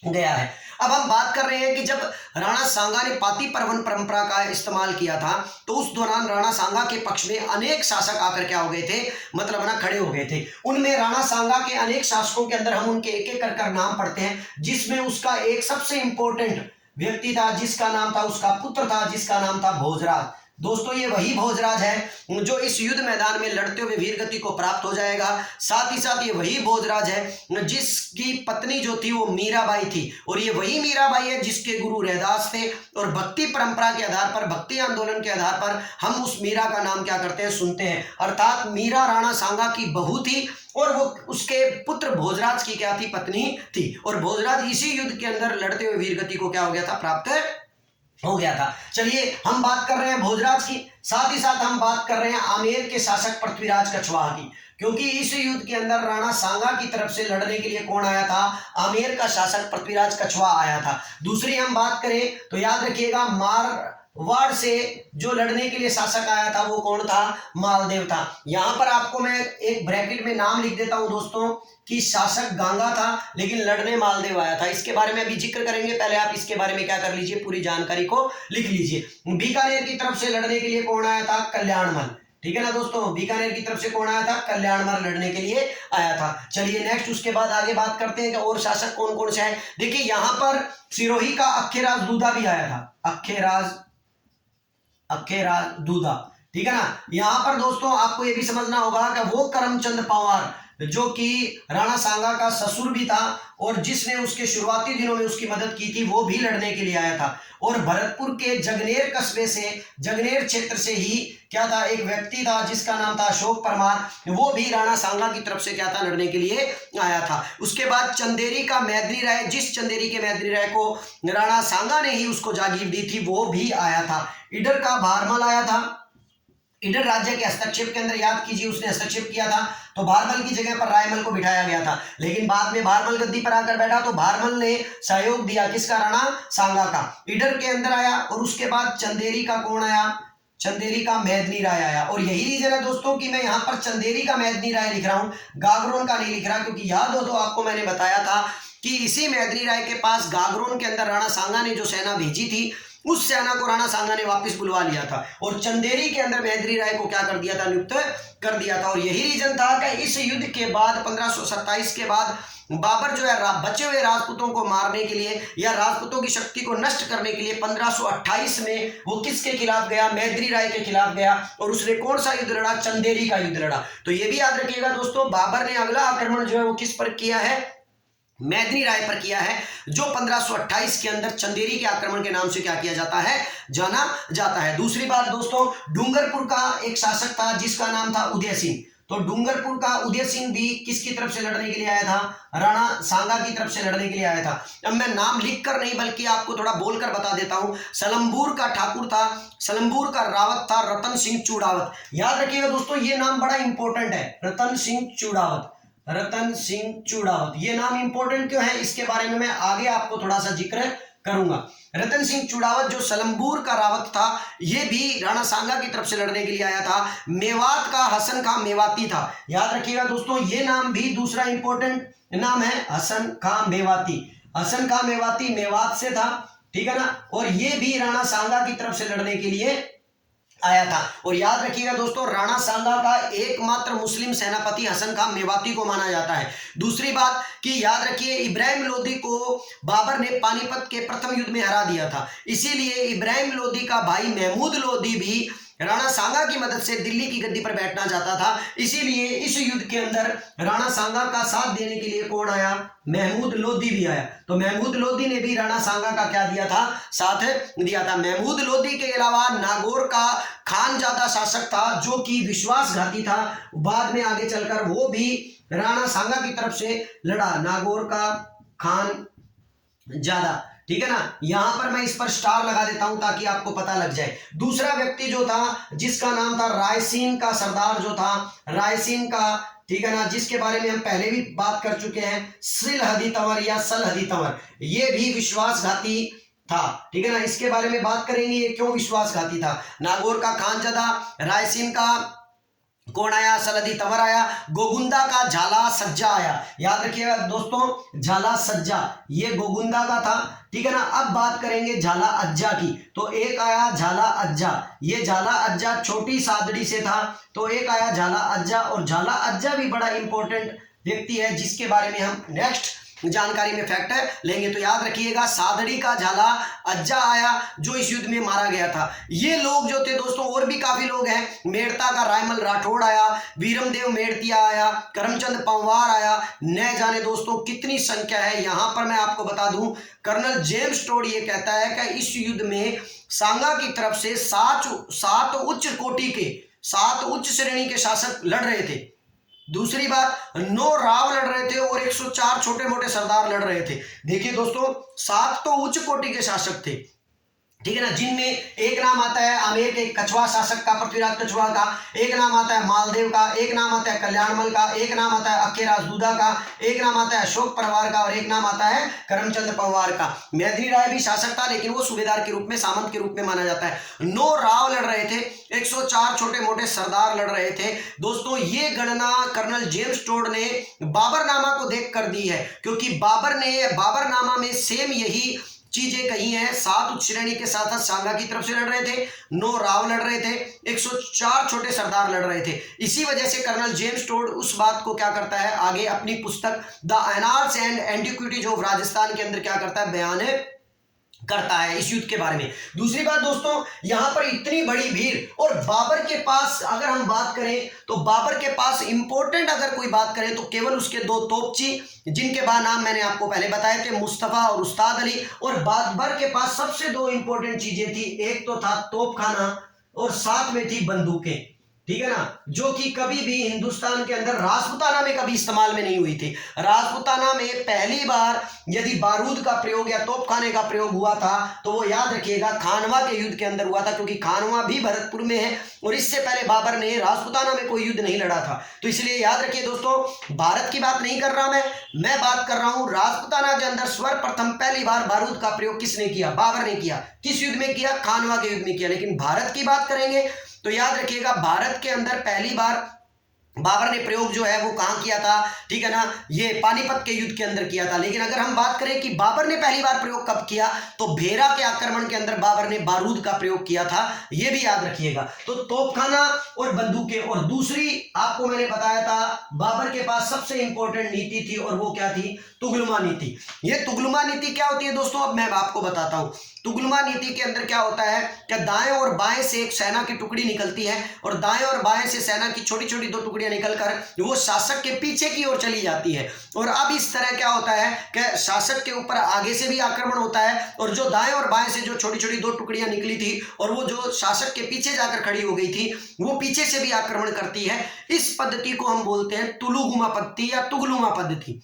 गया है। अब हम बात कर रहे हैं कि जब राणा सांगा ने पाती पर्वन परंपरा का इस्तेमाल किया था, तो उस दौरान राणा सांगा के पक्ष में अनेक शासक आकर क्या हो गए थे, मतलब ना खड़े हो गए थे। उनमें राणा सांगा के अनेक शासकों के अंदर हम उनके एक एक कर नाम पढ़ते हैं, जिसमें उसका एक सबसे इंपॉर्टेंट व्यक्ति था, जिसका नाम था, उसका पुत्र था, जिसका नाम था भोजराज। दोस्तों, ये वही भोजराज है जो इस युद्ध मैदान में लड़ते हुए वीर गति को प्राप्त हो जाएगा। साथ ही साथ ये वही भोजराज है जिसकी पत्नी जो थी वो मीराबाई थी, और ये वही मीराबाई है जिसके गुरु रैदास थे। और भक्ति परंपरा के आधार पर, भक्ति आंदोलन के आधार पर हम उस मीरा का नाम क्या करते हैं, सुनते हैं। अर्थात मीरा राणा सांगा की बहू थी, और वो उसके पुत्र भोजराज की क्या थी, पत्नी थी। और भोजराज इसी युद्ध के अंदर लड़ते हुए वीर गति को क्या हो गया था, प्राप्त हो गया था। चलिए, हम बात कर रहे हैं भोजराज की, साथ ही साथ हम बात कर रहे हैं आमेर के शासक पृथ्वीराज कछवाहा की, क्योंकि इस युद्ध के अंदर राणा सांगा की तरफ से लड़ने के लिए कौन आया था, आमेर का शासक पृथ्वीराज कछवाहा आया था। दूसरी हम बात करें तो याद रखिएगा, मारवाड़ से जो लड़ने के लिए शासक आया था वो कौन था, मालदेव था। यहां पर आपको मैं एक ब्रैकेट में नाम लिख देता हूं दोस्तों कि शासक गांगा था, लेकिन लड़ने मालदेव आया था। इसके बारे में अभी जिक्र करेंगे, पहले आप इसके बारे में क्या कर लीजिए, पूरी जानकारी को लिख लीजिए। बीकानेर की तरफ से लड़ने के लिए कौन आया था, कल्याणमल, ठीक है ना दोस्तों। बीकानेर की तरफ से कौन आया था, कल्याणमल लड़ने के लिए आया था। चलिए नेक्स्ट, उसके बाद आगे बात करते हैं कि और शासक कौन कौन से हैं। देखिए, यहां पर सिरोही का अखेराज दूधा भी आया था, अखेराज दूधा, ठीक है ना। यहां पर दोस्तों आपको यह भी समझना होगा कि वो करमचंद पंवार जो कि राणा सांगा का ससुर भी था, और जिसने उसके शुरुआती दिनों में उसकी मदद की थी, वो भी लड़ने के लिए आया था। और भरतपुर के जगनेर कस्बे से, जगनेर क्षेत्र से ही क्या था, एक व्यक्ति था जिसका नाम था अशोक परमार, वो भी राणा सांगा की तरफ से क्या था, लड़ने के लिए आया था। उसके बाद चंदेरी का मैदरी राय, जिस चंदेरी के मैदरी राय को राणा सांगा ने ही उसको जागीर दी थी, वो भी आया था। इडर का भारमल आया था, ईडर राज्य के हस्तक्षेप के अंदर याद कीजिए उसने हस्तक्षेप किया था, तो भारमल की जगह पर रायमल को बिठाया गया था। लेकिन बाद में भारमल गद्दी पर आकर बैठा तो भारमल ने सहयोग दिया किसका, राणा सांगा का। ईडर के अंदर आया और उसके बाद चंदेरी का कौन आया, चंदेरी का मेदिनी राय आया। और यही रीजन है दोस्तों कि मैं यहाँ पर चंदेरी का मेदिनी राय लिख रहा हूँ, गागरोन का नहीं लिख रहा, क्योंकि याद हो तो आपको मैंने बताया था कि इसी मेदिनी राय के पास गागरोन के अंदर राणा सांगा ने जो सेना भेजी थी उस सेना को राणा सांगा ने वापस बुलवा लिया था और चंदेरी के अंदर मेदिनी राय को क्या कर दिया था, नियुक्त कर दिया था। और यही रीजन था कि इस युद्ध के बाद 1527 के बाद बाबर जो है बचे हुए राजपूतों को मारने के लिए या राजपूतों की शक्ति को नष्ट करने के लिए 1528 में वो किसके खिलाफ गया, मेदिनी राय के खिलाफ गया। और उसने कौन सा युद्ध लड़ा, चंदेरी का युद्ध लड़ा। तो ये भी याद रखिएगा दोस्तों, बाबर ने अगला आक्रमण जो है वो किस पर किया है, मेदिनी राय पर किया है, जो 1528 के अंदर चंदेरी के आक्रमण के नाम से क्या किया जाता है, जाना जाता है। दूसरी बात दोस्तों, डूंगरपुर का एक शासक था जिसका नाम था उदय सिंह। तो डूंगरपुर का उदय सिंह भी किसकी तरफ से लड़ने के लिए आया था, राणा सांगा की तरफ से लड़ने के लिए आया था। अब मैं नाम लिखकर नहीं बल्कि आपको थोड़ा बोलकर बता देता हूं। सलम्बूर का ठाकुर था, सलम्बूर का रावत था रतन सिंह चूड़ावत। याद रखिएगा दोस्तों, ये नाम बड़ा इंपॉर्टेंट है, रतन सिंह चूड़ावत, रतन सिंह चूड़ावत। ये नाम इंपॉर्टेंट क्यों है, इसके बारे में मैं आगे आपको थोड़ा सा जिक्र करूंगा। रतन सिंह चूड़ावत जो सलम्बूर का रावत था, ये भी राणा सांगा की तरफ से लड़ने के लिए आया था। मेवात का हसन खां मेवाती था। याद रखिएगा दोस्तों, ये नाम भी दूसरा इंपॉर्टेंट नाम है, हसन खां मेवाती। हसन खां मेवाती मेवात से था, ठीक है ना। और ये भी राणा सांगा की तरफ से लड़ने के लिए आया था। और याद रखिएगा दोस्तों, राणा सांगा का एकमात्र मुस्लिम सेनापति हसन खां मेवाती को माना जाता है। दूसरी बात कि याद रखिए, इब्राहिम लोदी को बाबर ने पानीपत के प्रथम युद्ध में हरा दिया था, इसीलिए इब्राहिम लोदी का भाई महमूद लोदी भी राणा सांगा की मदद से दिल्ली की गद्दी पर बैठना चाहता था। इसीलिए इस युद्ध के अंदर राणा सांगा का साथ देने के लिए कौन आया, महमूद लोदी भी आया। तो महमूद लोदी ने भी राणा सांगा का क्या दिया था, साथ दिया था। महमूद लोदी के अलावा नागौर का खानजादा शासक था जो कि विश्वासघाती था, बाद में आगे चलकर वो भी राणा सांगा की तरफ से लड़ा, नागौर का खानजादा, ठीक है ना। यहां पर मैं इस पर स्टार लगा देता हूं ताकि आपको पता लग जाए। दूसरा व्यक्ति जो था जिसका नाम था रायसीन का सरदार जो था, रायसीन का, ठीक है ना, जिसके बारे में हम पहले भी बात कर चुके हैं, सिलहदी तंवर या सलहदी तंवर, ये भी विश्वासघाती था, ठीक है ना। इसके बारे में बात करेंगे, ये क्यों विश्वासघाती था। नागौर का खानजादा, रायसीन का कौन आया, सलहदी तंवर आया, गोगुंदा का झाला सज्जा आया। याद रखिएगा दोस्तों, झाला सज्जा ये गोगुंदा का था, ठीक है ना। अब बात करेंगे झाला अज्जा की, तो एक आया झाला अज्जा, ये झाला अज्जा छोटी सादड़ी से था, तो एक आया झाला अज्जा। और झाला अज्जा भी बड़ा इंपॉर्टेंट व्यक्ति है जिसके बारे में हम नेक्स्ट जानकारी में फैक्ट लेंगे। तो याद रखिएगा, सादड़ी का झाला अज्जा आया जो इस युद्ध में मारा गया था। ये लोग जो थे दोस्तों, और भी काफी लोग हैं, मेड़ता का रायमल राठौड़ आया, वीरमदेव मेड़तिया आया, करमचंद पंवार आया, न जाने दोस्तों कितनी संख्या है। यहां पर मैं आपको बता दूं, कर्नल जेम्स टोड ये कहता है कि इस युद्ध में सांगा की तरफ से सात उच्च कोटि के, 7 उच्च श्रेणी के शासक लड़ रहे थे। दूसरी बात, 9 राव लड़ रहे थे और 104 छोटे मोटे सरदार लड़ रहे थे। देखिए दोस्तों, 7 तो उच्च कोटि के शासक थे, ठीक है ना, जिनमें एक नाम आता है आमेर के कछवा शासक का, पृथ्वीराज कछवा का, एक नाम आता है मालदेव का, एक नाम आता है कल्याणमल का, एक नाम आता है अक्के राजदूदा का, एक नाम आता है अशोक परवार का और एक नाम आता है करमचंद पंवार का। मेदिनी राय भी शासक था लेकिन वो सूबेदार के रूप में, सामंत के रूप में माना जाता है। 9 राव लड़ रहे थे, 104 छोटे मोटे सरदार लड़ रहे थे। दोस्तों ये गणना कर्नल जेम्स टोड ने बाबरनामा को देख कर दी है, क्योंकि बाबर ने बाबरनामा में सेम यही चीजें कही हैं। 7 उच्च श्रेणी के साथ सांगा की तरफ से लड़ रहे थे, 9 राव लड़ रहे थे, 104 छोटे सरदार लड़ रहे थे। इसी वजह से कर्नल जेम्स टोड उस बात को क्या करता है, आगे अपनी पुस्तक the annals and antiquities of Rajasthan के अंदर क्या करता है, बयान करता है इस युद्ध के बारे में। दूसरी बात दोस्तों, यहां पर इतनी बड़ी भीड़ और बाबर के पास अगर हम बात करें तो बाबर के पास इंपॉर्टेंट अगर कोई बात करें तो केवल उसके 2 तोपची, जिनके बाद नाम मैंने आपको पहले बताए थे, मुस्तफा और उस्ताद अली। और बाबर के पास सबसे 2 इंपॉर्टेंट चीजें थी, एक तो था तोपखाना और साथ में थी बंदूकें, ठीक है ना, जो कि कभी भी हिंदुस्तान के अंदर राजपूताना में कभी इस्तेमाल में नहीं हुई थी। राजपूताना में पहली बार यदि बारूद का प्रयोग या तोपखाने का प्रयोग हुआ था तो वो याद रखिएगा खानवा के युद्ध के अंदर हुआ था, क्योंकि खानवा भी भरतपुर में है और इससे पहले बाबर ने राजपूताना में कोई युद्ध नहीं लड़ा था। तो इसलिए याद रखिए दोस्तों, भारत की बात नहीं कर रहा मैं बात कर रहा हूं राजपूताना के अंदर सर्वप्रथम पहली बार बारूद का प्रयोग किसने किया? बाबर ने किया। किस युद्ध में किया? खानवा के युद्ध में किया। लेकिन भारत की बात करेंगे तो याद रखिएगा भारत के अंदर पहली बार बाबर ने प्रयोग जो है वो कहां किया था? ठीक है ना, ये पानीपत के युद्ध के अंदर किया था। लेकिन अगर हम बात करें कि बाबर ने पहली बार प्रयोग कब किया, तो भेरा के आक्रमण के अंदर बाबर ने बारूद का प्रयोग किया था, ये भी याद रखिएगा। तो तोपखाना और बंदूकें, और दूसरी आपको मैंने बताया था बाबर के पास सबसे इंपॉर्टेंट नीति थी और वो क्या थी? तुगलमा नीति। ये तुगलमा नीति क्या होती है दोस्तों? अब मैं आपको बताता हूं। तुगलमा नीति के अंदर क्या होता है कि दाएं और बाएं से एक सेना की टुकड़ी निकलती है और दाएं और बाएं से सेना की छोटी छोटी दो टुकड़ियां निकलकर वो शासक के पीछे की ओर चली जाती है। और अब इस तरह क्या होता है कि शासक के ऊपर आगे से भी आक्रमण होता है और जो दाएं और बाएं से जो छोटी छोटी दो टुकड़ियां निकली थी और वो जो शासक के पीछे जाकर खड़ी हो गई थी वो पीछे से भी आक्रमण करती है। इस पद्धति को हम बोलते हैं तुलुगुमा पद्धति या तुगलुमा पद्धति।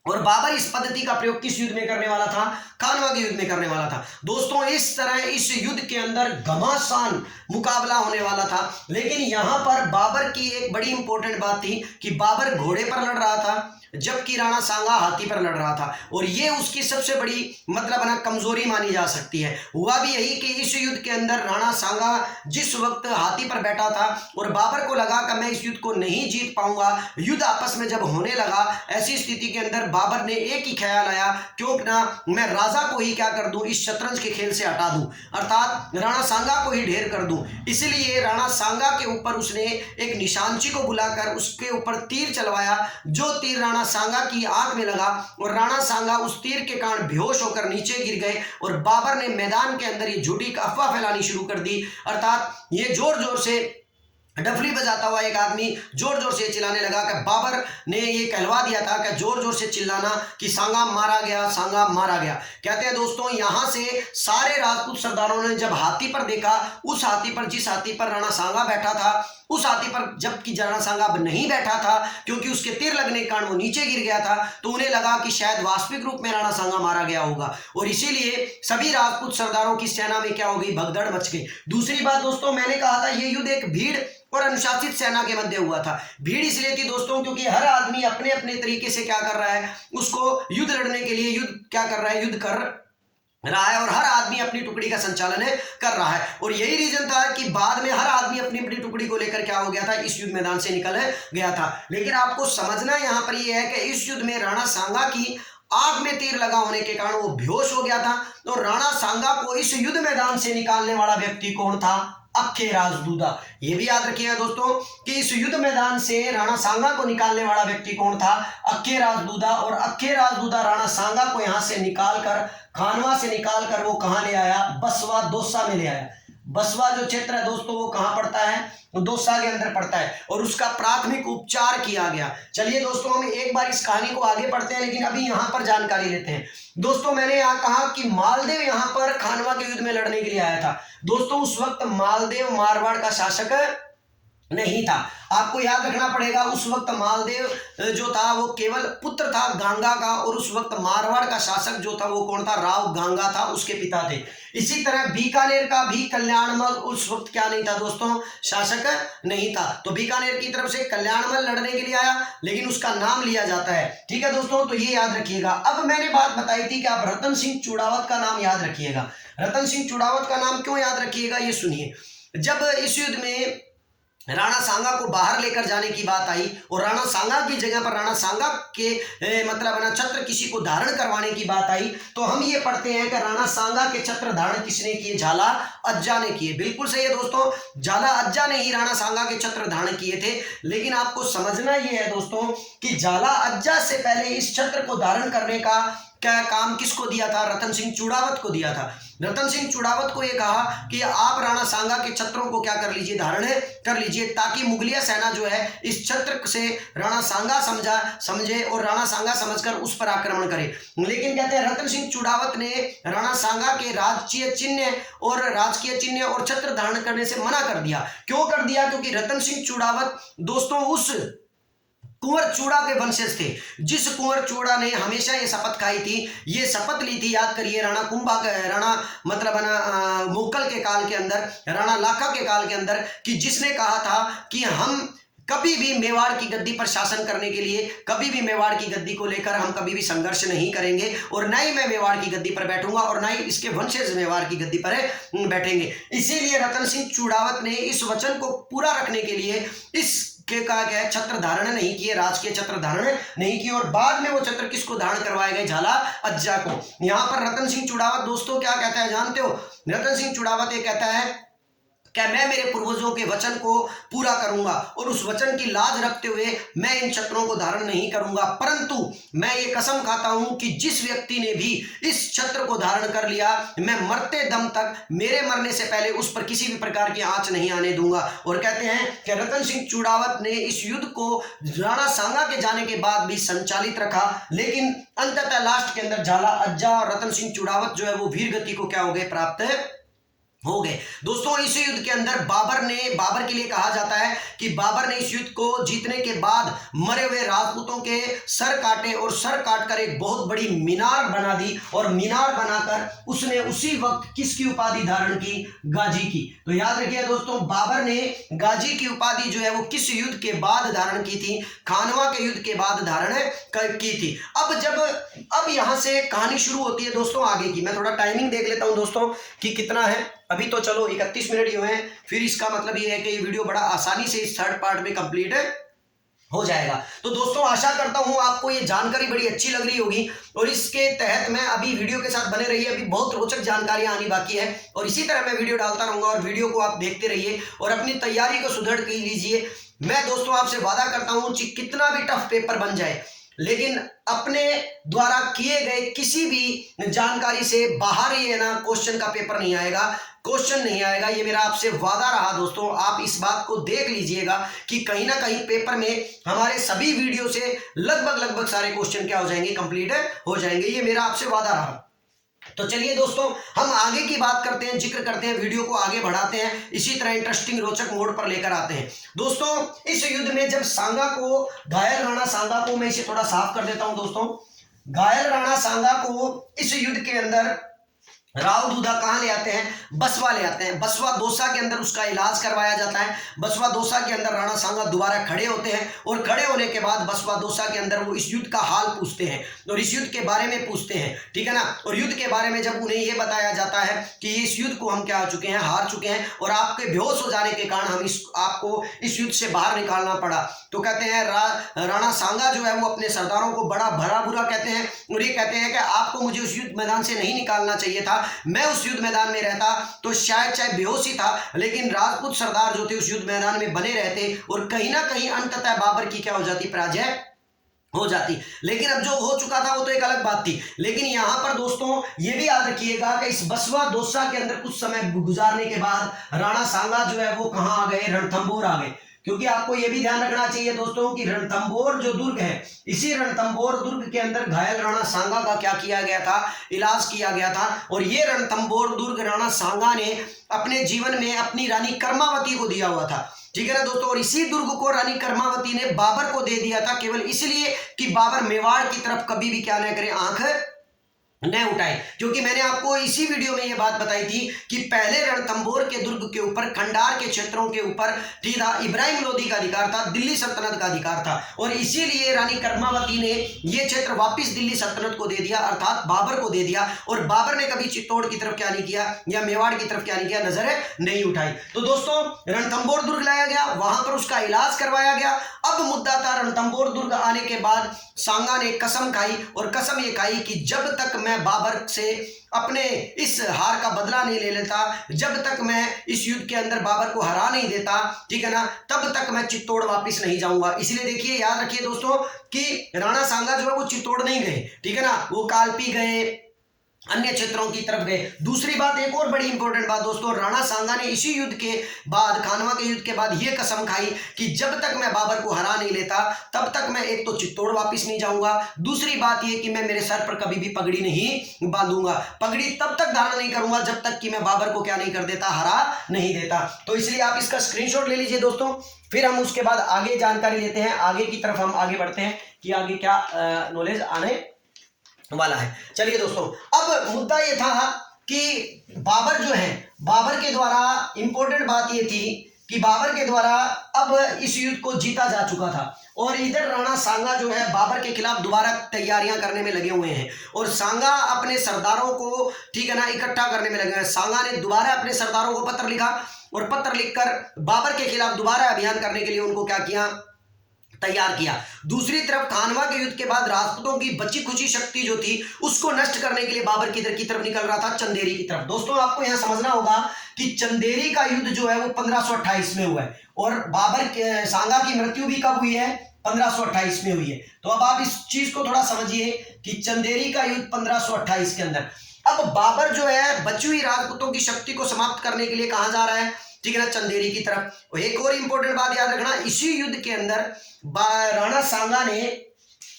और बाबर इस पद्धति का प्रयोग किस युद्ध में करने वाला था? खानवा के युद्ध में करने वाला था। दोस्तों इस तरह इस युद्ध के अंदर घमासान मुकाबला होने वाला था। लेकिन यहां पर बाबर की एक बड़ी इंपॉर्टेंट बात थी कि बाबर घोड़े पर लड़ रहा था जबकि राणा सांगा हाथी पर लड़ रहा था, और ये उसकी सबसे बड़ी मतलब ना कमजोरी मानी जा सकती है। हुआ भी यही कि इस युद्ध के अंदर राणा सांगा जिस वक्त हाथी पर बैठा था और बाबर को लगा कि मैं इस युद्ध को नहीं जीत पाऊंगा, युद्ध आपस में जब होने लगा, ऐसी स्थिति के अंदर बाबर ने एक ही ख्याल आया, क्यों ना मैं राजा को ही क्या कर दूं, इस शतरंज के खेल से हटा दूं, अर्थात राणा सांगा को ही ढेर कर दूं। इसलिए राणा सांगा के ऊपर उसने एक निशानची को बुलाकर उसके ऊपर तीर चलवाया, जो तीर राणा सांगा की आंख में लगा और राणा सांगा उस तीर के कारण बेहोश होकर नीचे गिर गए। और बाबर ने मैदान के अंदर ये झूठी अफवाह फैलानी शुरू कर दी, अर्थात ये जोर जोर से डफली बजाता हुआ एक आदमी जोर जोर से चिल्लाने लगा कि बाबर ने ये कहलवा दिया था कि जोर जोर से चिल्लाना कि सांगा मारा गया, सांगा मारा गया। कहते हैं दोस्तों यहां से सारे राजपूत सरदारों ने जब हाथी पर देखा, उस हाथी पर जिस हाथी पर राणा सांगा बैठा था उस हाथी पर जबकि राणा सांगा अब नहीं बैठा था क्योंकि उसके तीर लगने के कारण वो नीचे गिर गया था, तो उन्हें लगा कि शायद वास्तविक रूप में राणा सांगा मारा गया होगा और इसीलिए सभी राजपूत सरदारों की सेना में क्या हो गई? भगदड़ मच गई। दूसरी बात दोस्तों, मैंने कहा था ये युद्ध एक भीड़ और अनुशासित सेना के मध्य हुआ था। भीड़ इसलिए थी दोस्तों क्योंकि हर आदमी अपने अपने तरीके से क्या कर रहा है, उसको युद्ध लड़ने के लिए युद्ध क्या कर रहा है, युद्ध कर रहा है और हर आदमी अपनी टुकड़ी का संचालन कर रहा है। और यही रीजन था कि बाद में हर आदमी अपनी अपनी टुकड़ी को लेकर क्या हो गया था, इस युद्ध मैदान से निकल गया था। लेकिन आपको समझना यहां पर यह है कि इस युद्ध में राणा सांगा की आंख में तीर लगा होने के कारण वो बेहोश हो गया था। तो राणा सांगा को इस युद्ध मैदान से निकालने वाला व्यक्ति कौन था? अक्खे राजदूदा। ये भी याद रखिएगा दोस्तों कि इस युद्ध मैदान से राणा सांगा को निकालने वाला व्यक्ति कौन था? अक्खे राजदूदा। और अक्खे राजदूदा राणा सांगा को यहां से निकालकर, खानवा से निकालकर वो कहां ले आया? बसवा दोसा में ले आया। बसवा जो क्षेत्र है दोस्तों वो कहां पड़ता है? तो दोसा के अंदर पड़ता है और उसका प्राथमिक उपचार किया गया। चलिए दोस्तों हम एक बार इस कहानी को आगे पढ़ते हैं, लेकिन अभी यहां पर जानकारी लेते हैं। दोस्तों मैंने यहां कहा कि मालदेव यहां पर खानवा के युद्ध में लड़ने के लिए आया था। दोस्तों उस वक्त मालदेव मारवाड़ का शासक नहीं था। आपको याद रखना पड़ेगा उस वक्त मालदेव जो था वो केवल पुत्र था गांगा का, और उस वक्त मारवाड़ का शासक जो था वो कौन था? राव गांगा था, उसके पिता थे। इसी तरह बीकानेर का भी कल्याणमल उस वक्त क्या नहीं था दोस्तों? शासक नहीं था। तो बीकानेर की तरफ से कल्याणमल लड़ने के लिए आया, लेकिन उसका नाम लिया जाता है। ठीक है दोस्तों, तो ये याद रखिएगा। अब मैंने बात बताई थी कि आप रतन सिंह चुड़ावत का नाम याद रखिएगा। रतन सिंह चुड़ावत का नाम क्यों याद रखिएगा ये सुनिए। जब इस युद्ध में राणा सांगा को बाहर लेकर जाने की बात आई और राणा सांगा की जगह पर राणा सांगा के मतलब ना छत्र किसी को धारण करवाने की बात आई, तो हम ये पढ़ते हैं कि राणा सांगा के छत्र धारण किसने किए? झाला अज्जा ने किए। बिल्कुल सही है दोस्तों, झाला अज्जा ने ही राणा सांगा के छत्र धारण किए थे। लेकिन आपको समझना ये है दोस्तों कि झाला अज्जा से पहले इस छत्र को धारण करने का क्या काम किसको दिया था? रतन सिंह चुड़ावत को दिया था। रतन सिंह चुड़ावत को ये कहा कि आप राणा सांगा के छत्रों को क्या कर लीजिए, धारण कर लीजिए, ताकि मुगलिया सेना जो है इस छत्र से राणा सांगा समझे और राणा सांगा समझकर उस पर आक्रमण करे। लेकिन कहते हैं रतन सिंह चुड़ावत ने राणा सांगा के राजकीय चिन्ह और छत्र धारण करने से मना कर दिया। क्यों कर दिया? क्योंकि रतन सिंह चुड़ावत दोस्तों उस कुंवर चूड़ा के वंशज थे, जिस कुंवर चूड़ा ने हमेशा ये शपथ खाई थी, ये शपथ ली थी, याद करिए, राणा मतलब मुगल के काल के अंदर, राणा लाखा के काल के अंदर, कि जिसने कहा था कि हम कभी भी मेवाड़ की गद्दी पर शासन करने के लिए, कभी भी मेवाड़ की गद्दी को लेकर हम कभी भी संघर्ष नहीं करेंगे, और ना ही मैं मेवाड़ की गद्दी पर बैठूंगा और ना ही इसके वंशज मेवाड़ की गद्दी पर बैठेंगे। इसीलिए रतन सिंह चुड़ावत ने इस वचन को पूरा रखने के लिए इसके कहा गया छत्र धारण नहीं किए, राजकीय छत्र धारण नहीं किए, और बाद में वो छत्र किसको धारण करवाए गए? झाला अज्जा को। यहां पर रतन सिंह चुड़ावत दोस्तों क्या कहता है जानते हो? रतन सिंह चुड़ावत ये कहता है क्या मैं मेरे पूर्वजों के वचन को पूरा करूंगा और उस वचन की लाज रखते हुए मैं इन छत्रों को धारण नहीं करूंगा, परंतु मैं ये कसम खाता हूं कि जिस व्यक्ति ने भी इस छत्र को धारण कर लिया, मैं मरते दम तक, मेरे मरने से पहले उस पर किसी भी प्रकार की आंच नहीं आने दूंगा। और कहते हैं कि रतन सिंह चुड़ावत ने इस युद्ध को राणा सांगा के जाने के बाद भी संचालित रखा, लेकिन अंततः लास्ट के अंदर झाला अज्जा और रतन सिंह चुड़ावत जो है वो वीर गति को क्या हो गए? प्राप्त हो गए। दोस्तों इस युद्ध के अंदर बाबर के लिए कहा जाता है कि बाबर ने इस युद्ध को जीतने के बाद मरे हुए राजपूतों के सर काटे और सर काटकर एक बहुत बड़ी मीनार बना दी, और मीनार बनाकर उसने उसी वक्त किसकी उपाधि धारण की? गाजी की। तो याद रखिए दोस्तों, बाबर ने गाजी की उपाधि जो है वो किस युद्ध के बाद धारण की थी? खानवा के युद्ध के बाद धारण की थी। अब यहां से कहानी शुरू होती है दोस्तों आगे की। मैं थोड़ा टाइमिंग देख लेता हूं दोस्तों कि कितना है। अभी तो चलो 31 मिनट ही हुए हैं, फिर इसका मतलब ये है कि ये वीडियो बड़ा आसानी से इस थर्ड पार्ट में कंप्लीट हो जाएगा। तो दोस्तों आशा करता हूं आपको ये जानकारी बड़ी अच्छी लग रही होगी, और इसके तहत मैं अभी वीडियो के साथ बने रहिए, अभी बहुत रोचक जानकारियां आनी बाकी है, और इसी तरह मैं वीडियो डालता रहूंगा, और वीडियो को आप देखते रहिए और अपनी तैयारी को सुदृढ़ कर लीजिए। मैं दोस्तों आपसे वादा करता हूं कि कितना भी टफ पेपर बन जाए, लेकिन अपने द्वारा किए गए किसी भी जानकारी से बाहर ही है ना क्वेश्चन का पेपर नहीं आएगा, क्वेश्चन नहीं आएगा, ये मेरा आपसे वादा रहा दोस्तों। आप इस बात को देख लीजिएगा कि कहीं ना कहीं पेपर में हमारे सभी वीडियो से लगभग सारे क्वेश्चन क्या हो जाएंगे? कंप्लीट हो जाएंगे, ये मेरा आपसे वादा रहा। तो चलिए दोस्तों हम आगे की बात करते हैं, जिक्र करते हैं, वीडियो को आगे बढ़ाते हैं, इसी तरह इंटरेस्टिंग रोचक मोड पर लेकर आते हैं। दोस्तों इस युद्ध में जब सांगा को, घायल राणा सांगा को, मैं इसे थोड़ा साफ कर देता हूं दोस्तों, घायल राणा सांगा को इस युद्ध के अंदर राव दूधा कहां ले आते हैं? बसवा ले आते हैं। बसवा दोसा के अंदर उसका इलाज करवाया जाता है। बसवा दोसा के अंदर राणा सांगा दोबारा खड़े होते हैं, और खड़े होने के बाद बसवा दोसा के अंदर वो इस युद्ध का हाल पूछते हैं और इस युद्ध के बारे में पूछते हैं, ठीक है ना। और युद्ध के बारे में जब उन्हें यह बताया जाता है कि इस युद्ध को हम क्या हो चुके हैं? हार चुके हैं, और आपके बेहोश हो जाने के कारण हम आपको इस युद्ध से बाहर निकालना पड़ा। तो कहते हैं राणा सांगा जो है वो अपने सरदारों को बड़ा भरा बुरा कहते हैं, और ये कहते हैं कि आपको मुझे उस युद्ध मैदान से नहीं निकालना चाहिए था, मैं उस युद्ध मैदान में रहता तो शायद चाहे बेहोश ही था, लेकिन राजपूत सरदार जो थे उस युद्ध मैदान में बने रहते, और कहीं ना कहीं अंततः बाबर की क्या हो जाती? पराजय हो जाती। लेकिन अब जो हो चुका था वो तो एक अलग बात थी। लेकिन यहां पर दोस्तों ये भी याद रखिएगा कि इस बसवा दोसा के अंदर कुछ समय गुजारने के बाद राणा सांगा जो है वो कहां आ गए? रणथंभौर आ गए। क्योंकि आपको यह भी ध्यान रखना चाहिए दोस्तों कि रणथंभौर जो दुर्ग है, इसी रणथंभौर दुर्ग के अंदर घायल राणा सांगा का क्या किया गया था? इलाज किया गया था। और ये रणथंभौर दुर्ग राणा सांगा ने अपने जीवन में अपनी रानी कर्मावती को दिया हुआ था, ठीक है ना दोस्तों। और इसी दुर्ग को रानी कर्मावती ने बाबर को दे दिया था, केवल इसलिए कि बाबर मेवाड़ की तरफ कभी भी क्या न करे? आंख न उठाए। क्योंकि मैंने आपको इसी वीडियो में यह बात बताई थी कि पहले रणथंभौर के दुर्ग के ऊपर, खंडार के क्षेत्रों के ऊपर ठीक था, इब्राहिम लोदी का अधिकार था, दिल्ली सल्तनत का अधिकार था, और इसीलिए रानी कर्मावती ने यह क्षेत्र वापस दिल्ली सल्तनत को दे दिया, अर्थात बाबर को दे दिया। और बाबर ने कभी चित्तौड़ की तरफ क्या नहीं किया, या मेवाड़ की तरफ क्या नहीं किया? नजर नहीं उठाई। तो दोस्तों रणथंभौर दुर्ग लाया गया, वहां पर उसका इलाज करवाया गया। अब मुद्दा था रणथंभौर दुर्ग आने के बाद सांगा ने कसम खाई, और कसम ये खाई कि जब तक मैं बाबर से अपने इस हार का बदला नहीं ले लेता, जब तक मैं इस युद्ध के अंदर बाबर को हरा नहीं देता, ठीक है ना, तब तक मैं चित्तौड़ वापस नहीं जाऊंगा। इसलिए देखिए, याद रखिए दोस्तों कि राणा सांगा जो है वो चित्तौड़ नहीं गए, ठीक है ना, वो कालपी गए, अन्य क्षेत्रों की तरफ गए। दूसरी बात, एक और बड़ी इंपॉर्टेंट बात दोस्तों, राणा सांगा ने इसी युद्ध के बाद, खानवा के युद्ध के बाद यह कसम खाई कि जब तक मैं बाबर को हरा नहीं लेता तब तक मैं एक तो चित्तौड़ वापस नहीं जाऊंगा, दूसरी बात यह कि मैं मेरे सर पर कभी भी पगड़ी नहीं बांधूंगा, पगड़ी तब तक धारण नहीं करूंगा जब तक कि मैं बाबर को क्या नहीं कर देता, हरा नहीं देता। तो इसलिए आप इसका स्क्रीनशॉट ले लीजिए दोस्तों। फिर हम उसके बाद आगे जानकारी लेते हैं, आगे की तरफ हम आगे बढ़ते हैं कि आगे क्या नॉलेज आने वाला है। चलिए दोस्तों, अब मुद्दा ये था कि बाबर जो है, बाबर के द्वारा इंपॉर्टेंट बात ये थी कि बाबर के द्वारा अब इस युद्ध को जीता जा चुका था और इधर राणा सांगा जो है बाबर के खिलाफ दोबारा तैयारियां करने में लगे हुए हैं और सांगा अपने सरदारों को, ठीक है ना, इकट्ठा करने में लगे हैं। सांगा ने दोबारा अपने सरदारों को पत्र लिखा और पत्र लिखकर बाबर के खिलाफ दोबारा अभियान करने के लिए उनको क्या किया, तैयार किया। दूसरी तरफ खानवा के युद्ध के बाद राजपूतों की बची खुची शक्ति जो थी उसको नष्ट करने के लिए बाबर किधर की तरफ निकल रहा था, चंदेरी की तरफ। दोस्तों आपको यहां समझना होगा कि चंदेरी का युद्ध जो है वो 1528 में हुआ है और बाबर के सांगा की मृत्यु भी कब हुई है, 1528 में हुई है। तो अब आप इस चीज को थोड़ा समझिए कि चंदेरी का युद्ध 1528 के अंदर, अब बाबर जो है बची हुई राजपूतों की शक्ति को समाप्त करने के लिए कहां जा रहा है, ठीक है ना, चंदेरी की तरफ। और एक और इंपॉर्टेंट बात याद रखना, इसी युद्ध के अंदर राणा सांगा ने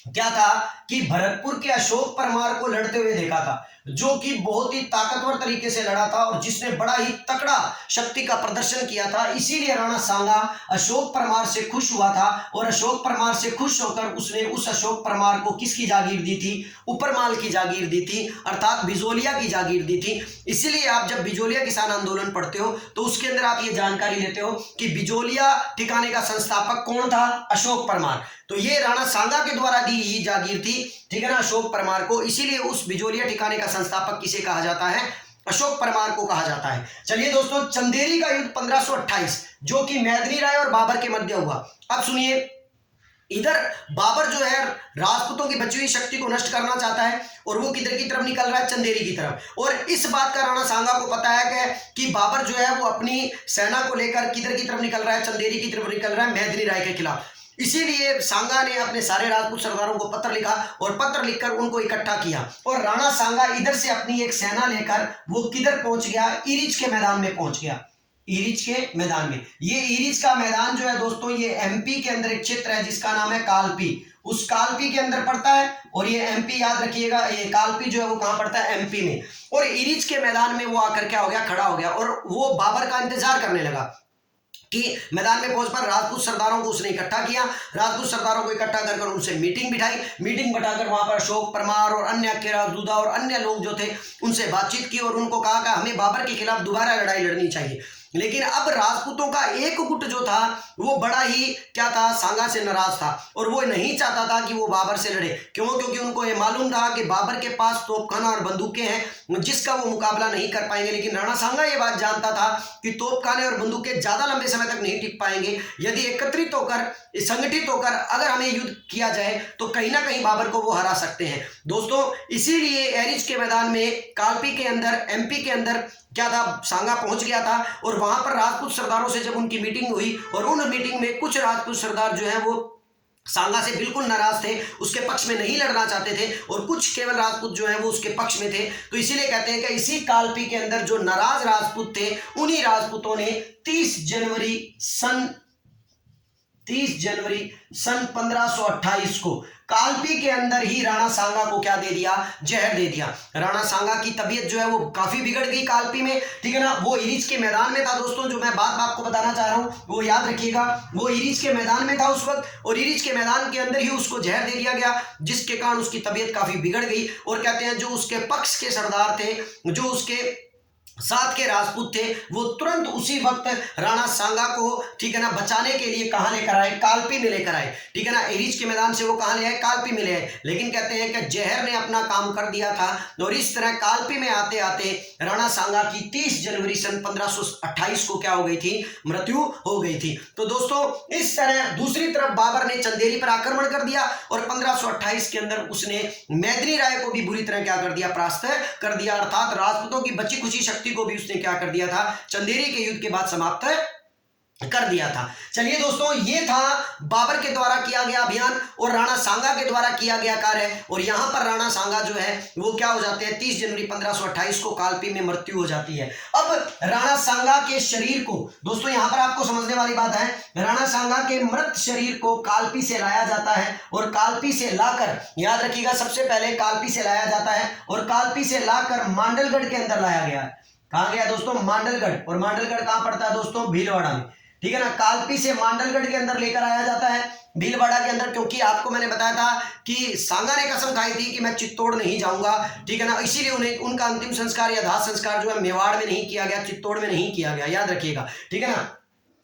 क्या था कि भरतपुर के अशोक परमार को लड़ते हुए देखा था, जो कि बहुत ही ताकतवर तरीके से लड़ा था और जिसने बड़ा ही तकड़ा शक्ति का प्रदर्शन किया था। इसीलिए राणा सांगा अशोक परमार से खुश हुआ था और अशोक परमार से खुश होकर उसने उस अशोक परमार को किसकी जागीर दी थी, उपरमाल की जागीर दी थी, अर्थात बिजोलिया की जागीर दी थी। इसीलिए आप जब बिजोलिया किसान आंदोलन पढ़ते हो तो उसके अंदर आप ये जानकारी लेते हो कि बिजोलिया ठिकाने का संस्थापक कौन था, अशोक परमार। तो ये राणा सांगा के द्वारा दी ही जागीर थी, ठीक है ना, अशोक परमार को। इसीलिए उस बिजोलिया ठिकाने का संस्थापक किसे कहा जाता है, अशोक परमार को कहा जाता है। चलिए दोस्तों, चंदेरी का युद्ध 1528 जो कि मैदिनी राय और बाबर के मध्य हुआ। अब सुनिए, इधर बाबर जो है राजपूतों की बची हुई शक्ति को नष्ट करना चाहता है और वो किधर की तरफ निकल रहा है, चंदेरी की तरफ। और इस बात का राणा सांगा को पता है कि बाबर जो है वो अपनी सेना को लेकर किधर की तरफ निकल रहा है, चंदेरी की तरफ निकल रहा है, मैदिनी राय के खिलाफ। इसीलिए सांगा ने अपने सारे राजपूत सरदारों को पत्र लिखा और पत्र लिखकर उनको इकट्ठा किया और राणा सांगा इधर से अपनी एक सेना लेकर वो किधर पहुंच गया, इरिच के मैदान में पहुंच गया। इरिच के मैदान में, ये इरिच का मैदान जो है दोस्तों ये एमपी के अंदर एक क्षेत्र है जिसका नाम है कालपी, उस कालपी के अंदर पड़ता है। और ये एमपी याद रखिएगा, ये कालपी जो है वो कहां पड़ता है, एमपी में। और इरिच के मैदान में वो आकर क्या हो गया, खड़ा हो गया और वो बाबर का इंतजार करने लगा कि मैदान में पहुंच पर राजपूत सरदारों को उसने इकट्ठा किया। राजपूत सरदारों को इकट्ठा कर उनसे मीटिंग बिठाई, मीटिंग बिठाकर वहां पर अशोक परमार और अन्य केराजूदा और अन्य लोग जो थे उनसे बातचीत की और उनको कहा कि हमें बाबर के खिलाफ दोबारा लड़ाई लड़नी चाहिए। लेकिन अब राजपूतों का एक गुट जो था वो बड़ा ही क्या था, सांगा से नाराज था और वो नहीं चाहता था कि वो बाबर से लड़े। क्यों? क्योंकि उनको ये मालूम था कि बाबर के पास तोपखाना और बंदूकें हैं जिसका वो मुकाबला नहीं कर पाएंगे। लेकिन राणा सांगा ये बात जानता था कि तोपखाने और बंदूकें ज्यादा लंबे समय तक नहीं टिक पाएंगे। यदि एकत्रित होकर, संगठित होकर अगर हमें युद्ध किया जाए तो कहीं ना कहीं बाबर को वो हरा सकते हैं। दोस्तों इसीलिए एरिच के मैदान में कालपी के अंदर, एमपी के अंदर क्या था, सांगा पहुंच गया था और वहां पर राजपूत सरदारों से जब उनकी मीटिंग हुई और उन मीटिंग में कुछ राजपूत सरदार जो है वो सांगा से बिल्कुल नाराज थे, उसके पक्ष में नहीं लड़ना चाहते थे और कुछ केवल राजपूत जो है वो उसके पक्ष में थे। तो इसीलिए कहते हैं कि इसी कालपी के अंदर जो नाराज राजपूत थे उन्हीं राजपूतों ने 30 जनवरी सन 1528 को कालपी के अंदर ही राणा सांगा को क्या दे दिया, जहर दे दिया। राणा सांगा की तबीयत जो है वो काफी बिगड़ गई कालपी में, ठीक है ना। वो इरिच के मैदान में था दोस्तों, जो मैं बात आपको बताना चाह रहा हूं वो याद रखिएगा। वो इरिच के मैदान में था उस वक्त और इरिच के मैदान के अंदर ही उसको जहर दे दिया गया जिसके कारण उसकी तबीयत काफी बिगड़ गई। और कहते हैं जो उसके पक्ष के सरदार थे, जो उसके साथ के राजपूत थे, वो तुरंत उसी वक्त राणा सांगा को, ठीक है ना, बचाने के लिए कहां लेकर आए, कालपी में लेकर आए, ठीक है ना। एरिच के मैदान से वो कहां ले आए, कालपी में ले आए। लेकिन कहते हैं कि जहर ने अपना काम कर दिया था और इस तरह कालपी में आते आते राणा सांगा की 30 जनवरी सन 1528 को क्या हो गई थी, मृत्यु हो गई थी। तो दोस्तों इस तरह दूसरी तरफ बाबर ने चंदेरी पर आक्रमण कर दिया और 1528 के अंदर उसने मैदिनी राय को भी बुरी तरह क्या कर दिया, परास्त कर दिया। अर्थात राजपूतों की बची खुची शक्ति को भी उसने क्या कर दिया था, चंदेरी के युद्ध के बाद समाप्त कर दिया था। चलिए दोस्तों, ये था बाबर के द्वारा किया गया अभियान और राणा सांगा के द्वारा किया गया कार्य। और यहां पर राणा सांगा जो है वो क्या हो जाते हैं, 30 जनवरी 1528 को कालपी में मृत्यु हो जाती है। अब राणा सांगा के शरीर को दोस्तों, यहां पर आपको समझने वाली बात है, राणा सांगा के मृत शरीर को कालपी से लाया जाता है और कालपी से लाकर, याद रखिएगा, सबसे पहले कालपी से लाया जाता है और कालपी से लाकर मांडलगढ़ के अंदर लाया गया है। कहा गया दोस्तों, मांडलगढ़। और मांडलगढ़ कहां पड़ता है दोस्तों, भीलवाड़ा में। ठीक है ना, कालपी से मांडलगढ़ के अंदर लेकर आया जाता है, भीलवाड़ा के अंदर, क्योंकि आपको मैंने बताया था कि सांगा ने कसम खाई थी कि मैं चित्तौड़ नहीं जाऊंगा। ठीक है ना, इसीलिए उन्हें उनका अंतिम संस्कार या दाह संस्कार जो है मेवाड़ में नहीं किया गया, चित्तौड़ में नहीं किया गया, याद रखिएगा। ठीक है ना,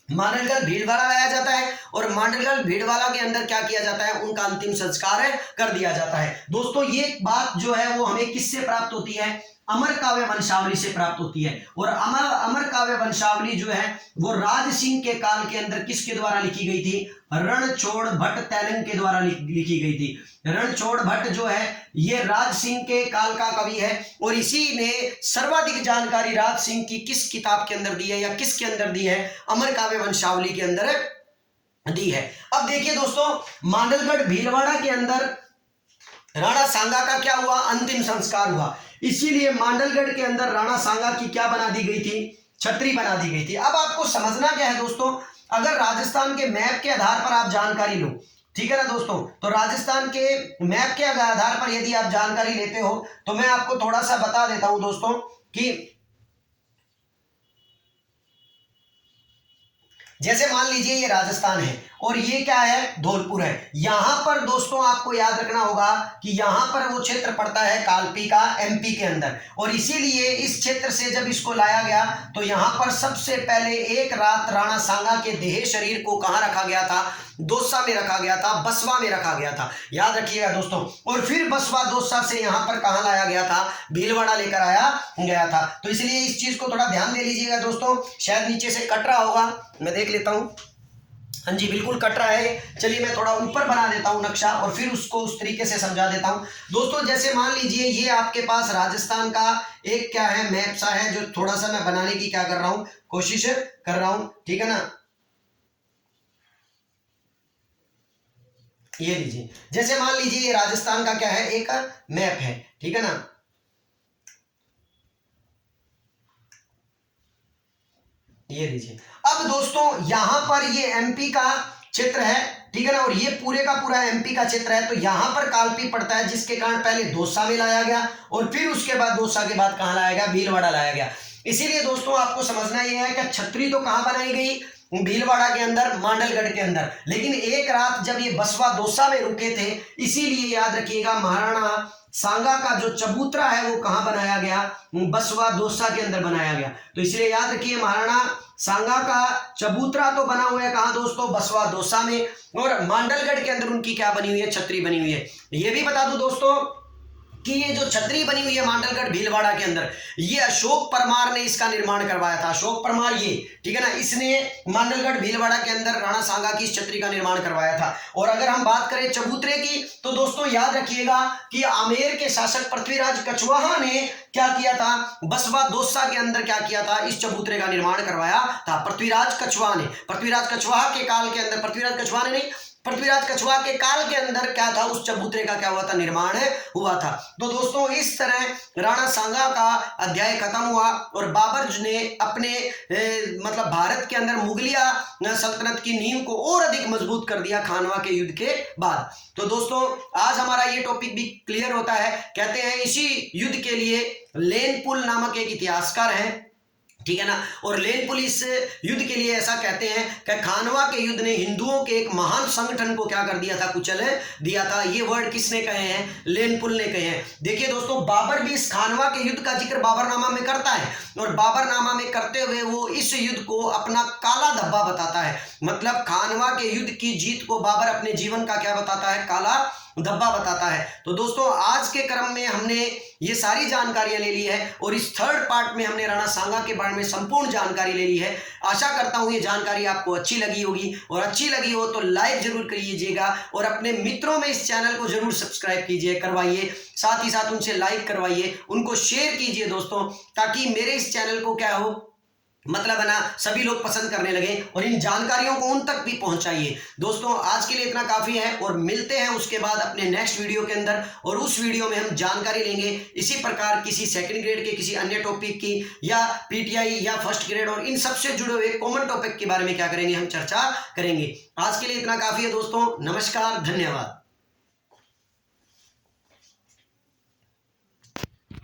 मांडलगढ़ भीलवाड़ा लाया जाता है और मांडलगढ़ भीलवाड़ा के अंदर क्या किया जाता है, उनका अंतिम संस्कार कर दिया जाता है। दोस्तों, ये बात जो है वो हमें किससे प्राप्त होती है, अमर काव्य वंशावली से प्राप्त होती है। और अमर काव्य वंशावली जो है वो राज सिंह के काल के अंदर किसके द्वारा लिखी गई थी, रणछोड़ भट्ट तैलंग के द्वारा लिखी गई थी। रणछोड़ भट्ट जो है ये राज सिंह के काल का कवि है और इसी ने सर्वाधिक जानकारी राज सिंह की किस किताब के अंदर दी है या किसके अंदर दी है, अमर काव्य वंशावली के अंदर दी है। अब देखिए दोस्तों, मांडलगढ़ भीलवाड़ा के अंदर राणा सांगा का क्या हुआ, अंतिम संस्कार हुआ। इसीलिए मांडलगढ़ के अंदर राणा सांगा की क्या बना दी गई थी, छतरी बना दी गई थी। अब आपको समझना क्या है दोस्तों, अगर राजस्थान के मैप के आधार पर आप जानकारी लो, ठीक है ना दोस्तों, तो राजस्थान के मैप के आधार पर यदि आप जानकारी लेते हो तो मैं आपको थोड़ा सा बता देता हूं दोस्तों कि जैसे मान लीजिए ये राजस्थान है और ये क्या है, धौलपुर है। यहां पर दोस्तों आपको याद रखना होगा कि यहां पर वो क्षेत्र पड़ता है कालपी का, एमपी के अंदर। और इसीलिए इस क्षेत्र से जब इसको लाया गया तो यहां पर सबसे पहले एक रात राणा सांगा के देह शरीर को कहां रखा गया था, दौसा में रखा गया था, बसवा में रखा गया था, याद रखिएगा दोस्तों। और फिर बसवा दौसा से यहां पर कहां लाया गया था, भीलवाड़ा लेकर आया गया था। तो इसलिए इस चीज को थोड़ा ध्यान दे लीजिएगा दोस्तों, शायद नीचे से कट रहा होगा, मैं देख लेता हूं। हाँ जी, बिल्कुल कट रहा है। चलिए मैं थोड़ा ऊपर बना देता हूं नक्शा और फिर उसको उस तरीके से समझा देता हूं दोस्तों। जैसे मान लीजिए ये आपके पास राजस्थान का एक क्या है, मैप सा है, जो थोड़ा सा मैं बनाने की क्या कर रहा हूं, कोशिश कर रहा हूं। ठीक है ना, ये लीजिए, जैसे मान लीजिए ये राजस्थान का क्या है, एक मैप है। ठीक है ना, ये लीजिए। अब दोस्तों यहां पर ये एमपी का क्षेत्र है, ठीक है ना, और ये पूरे का पूरा एमपी का क्षेत्र है। तो यहां पर कालपी पड़ता है, जिसके कारण पहले दौसा में लाया गया और फिर उसके बाद दौसा के बाद कहां लाया गया, भीलवाड़ा लाया गया। इसीलिए दोस्तों आपको समझना यह है कि छतरी तो कहां बनाई गई, भीलवाड़ा के अंदर, मांडलगढ़ के अंदर। लेकिन एक रात जब ये बसवा दौसा में रुके थे, इसीलिए याद रखिएगा महाराणा सांगा का जो चबूतरा है वो कहां बनाया गया, बसवा दौसा के अंदर बनाया गया। तो इसलिए याद रखिए महाराणा सांगा का चबूतरा तो बना हुआ है कहां दोस्तों, बसवा दौसा में। और मांडलगढ़ के अंदर उनकी क्या बनी हुई है, छतरी बनी हुई है। ये भी बता दूं दोस्तों कि ये जो छतरी बनी हुई है मांडलगढ़ भीलवाड़ा के अंदर, ये अशोक परमार ने इसका निर्माण करवाया था। अशोक परमार ये, ठीक है ना, इसने मांडलगढ़ भीलवाड़ा के अंदर राणा सांगा की इस छतरी का निर्माण करवाया था। और अगर हम बात करें चबूतरे की तो दोस्तों याद रखिएगा कि आमेर के शासक पृथ्वीराज कछवाहा ने क्या किया था, बसवा दौसा के अंदर क्या किया था, इस चबूतरे का निर्माण करवाया था पृथ्वीराज कछवाहा ने। पृथ्वीराज कछवाहा के काल के अंदर, पृथ्वीराज कछवाहा ने नहीं, पृथ्वीराज कछवाहा के काल के अंदर क्या था, उस चबूतरे का क्या हुआ था, निर्माण हुआ था। तो दोस्तों इस तरह राणा सांगा का अध्याय खत्म हुआ और बाबर ने अपने मतलब भारत के अंदर मुगलिया सल्तनत की नींव को और अधिक मजबूत कर दिया खानवा के युद्ध के बाद। तो दोस्तों आज हमारा ये टॉपिक भी क्लियर होता है। कहते हैं इसी युद्ध के लिए लेनपुल नामक एक इतिहासकार हैं, ठीक है ना, और लेनपुल इस युद्ध के लिए ऐसा कहते हैं कि खानवा के युद्ध ने हिंदुओं के एक महान संगठन को क्या कर दिया था, कुचल दिया था। ये वर्ड किसने कहे हैं, लेनपुल ने कहे हैं। देखिए दोस्तों बाबर भी इस खानवा के युद्ध का जिक्र बाबरनामा में करता है और बाबरनामा में करते हुए वो इस युद्ध को अपना काला धब्बा बताता है। मतलब खानवा के युद्ध की जीत को बाबर अपने जीवन का क्या बताता है, काला धब्बा बताता है। तो दोस्तों आज के क्रम में हमने ये सारी जानकारियां ले ली है और इस थर्ड पार्ट में हमने राणा सांगा के बारे में संपूर्ण जानकारी ले ली है। आशा करता हूं ये जानकारी आपको अच्छी लगी होगी और अच्छी लगी हो तो लाइक जरूर करिएगा और अपने मित्रों में इस चैनल को जरूर सब्सक्राइब कीजिए, करवाइए, साथ ही साथ उनसे लाइक करवाइए, उनको शेयर कीजिए दोस्तों, ताकि मेरे इस चैनल को क्या हो, मतलब है ना सभी लोग पसंद करने लगे और इन जानकारियों को उन तक भी पहुंचाइए। दोस्तों आज के लिए इतना काफी है और मिलते हैं उसके बाद अपने नेक्स्ट वीडियो के अंदर, और उस वीडियो में हम जानकारी लेंगे इसी प्रकार किसी सेकंड ग्रेड के किसी अन्य टॉपिक की या पीटीआई या फर्स्ट ग्रेड और इन सबसे जुड़े हुए कॉमन टॉपिक के बारे में क्या करेंगे, हम चर्चा करेंगे। आज के लिए इतना काफी है दोस्तों, नमस्कार, धन्यवाद।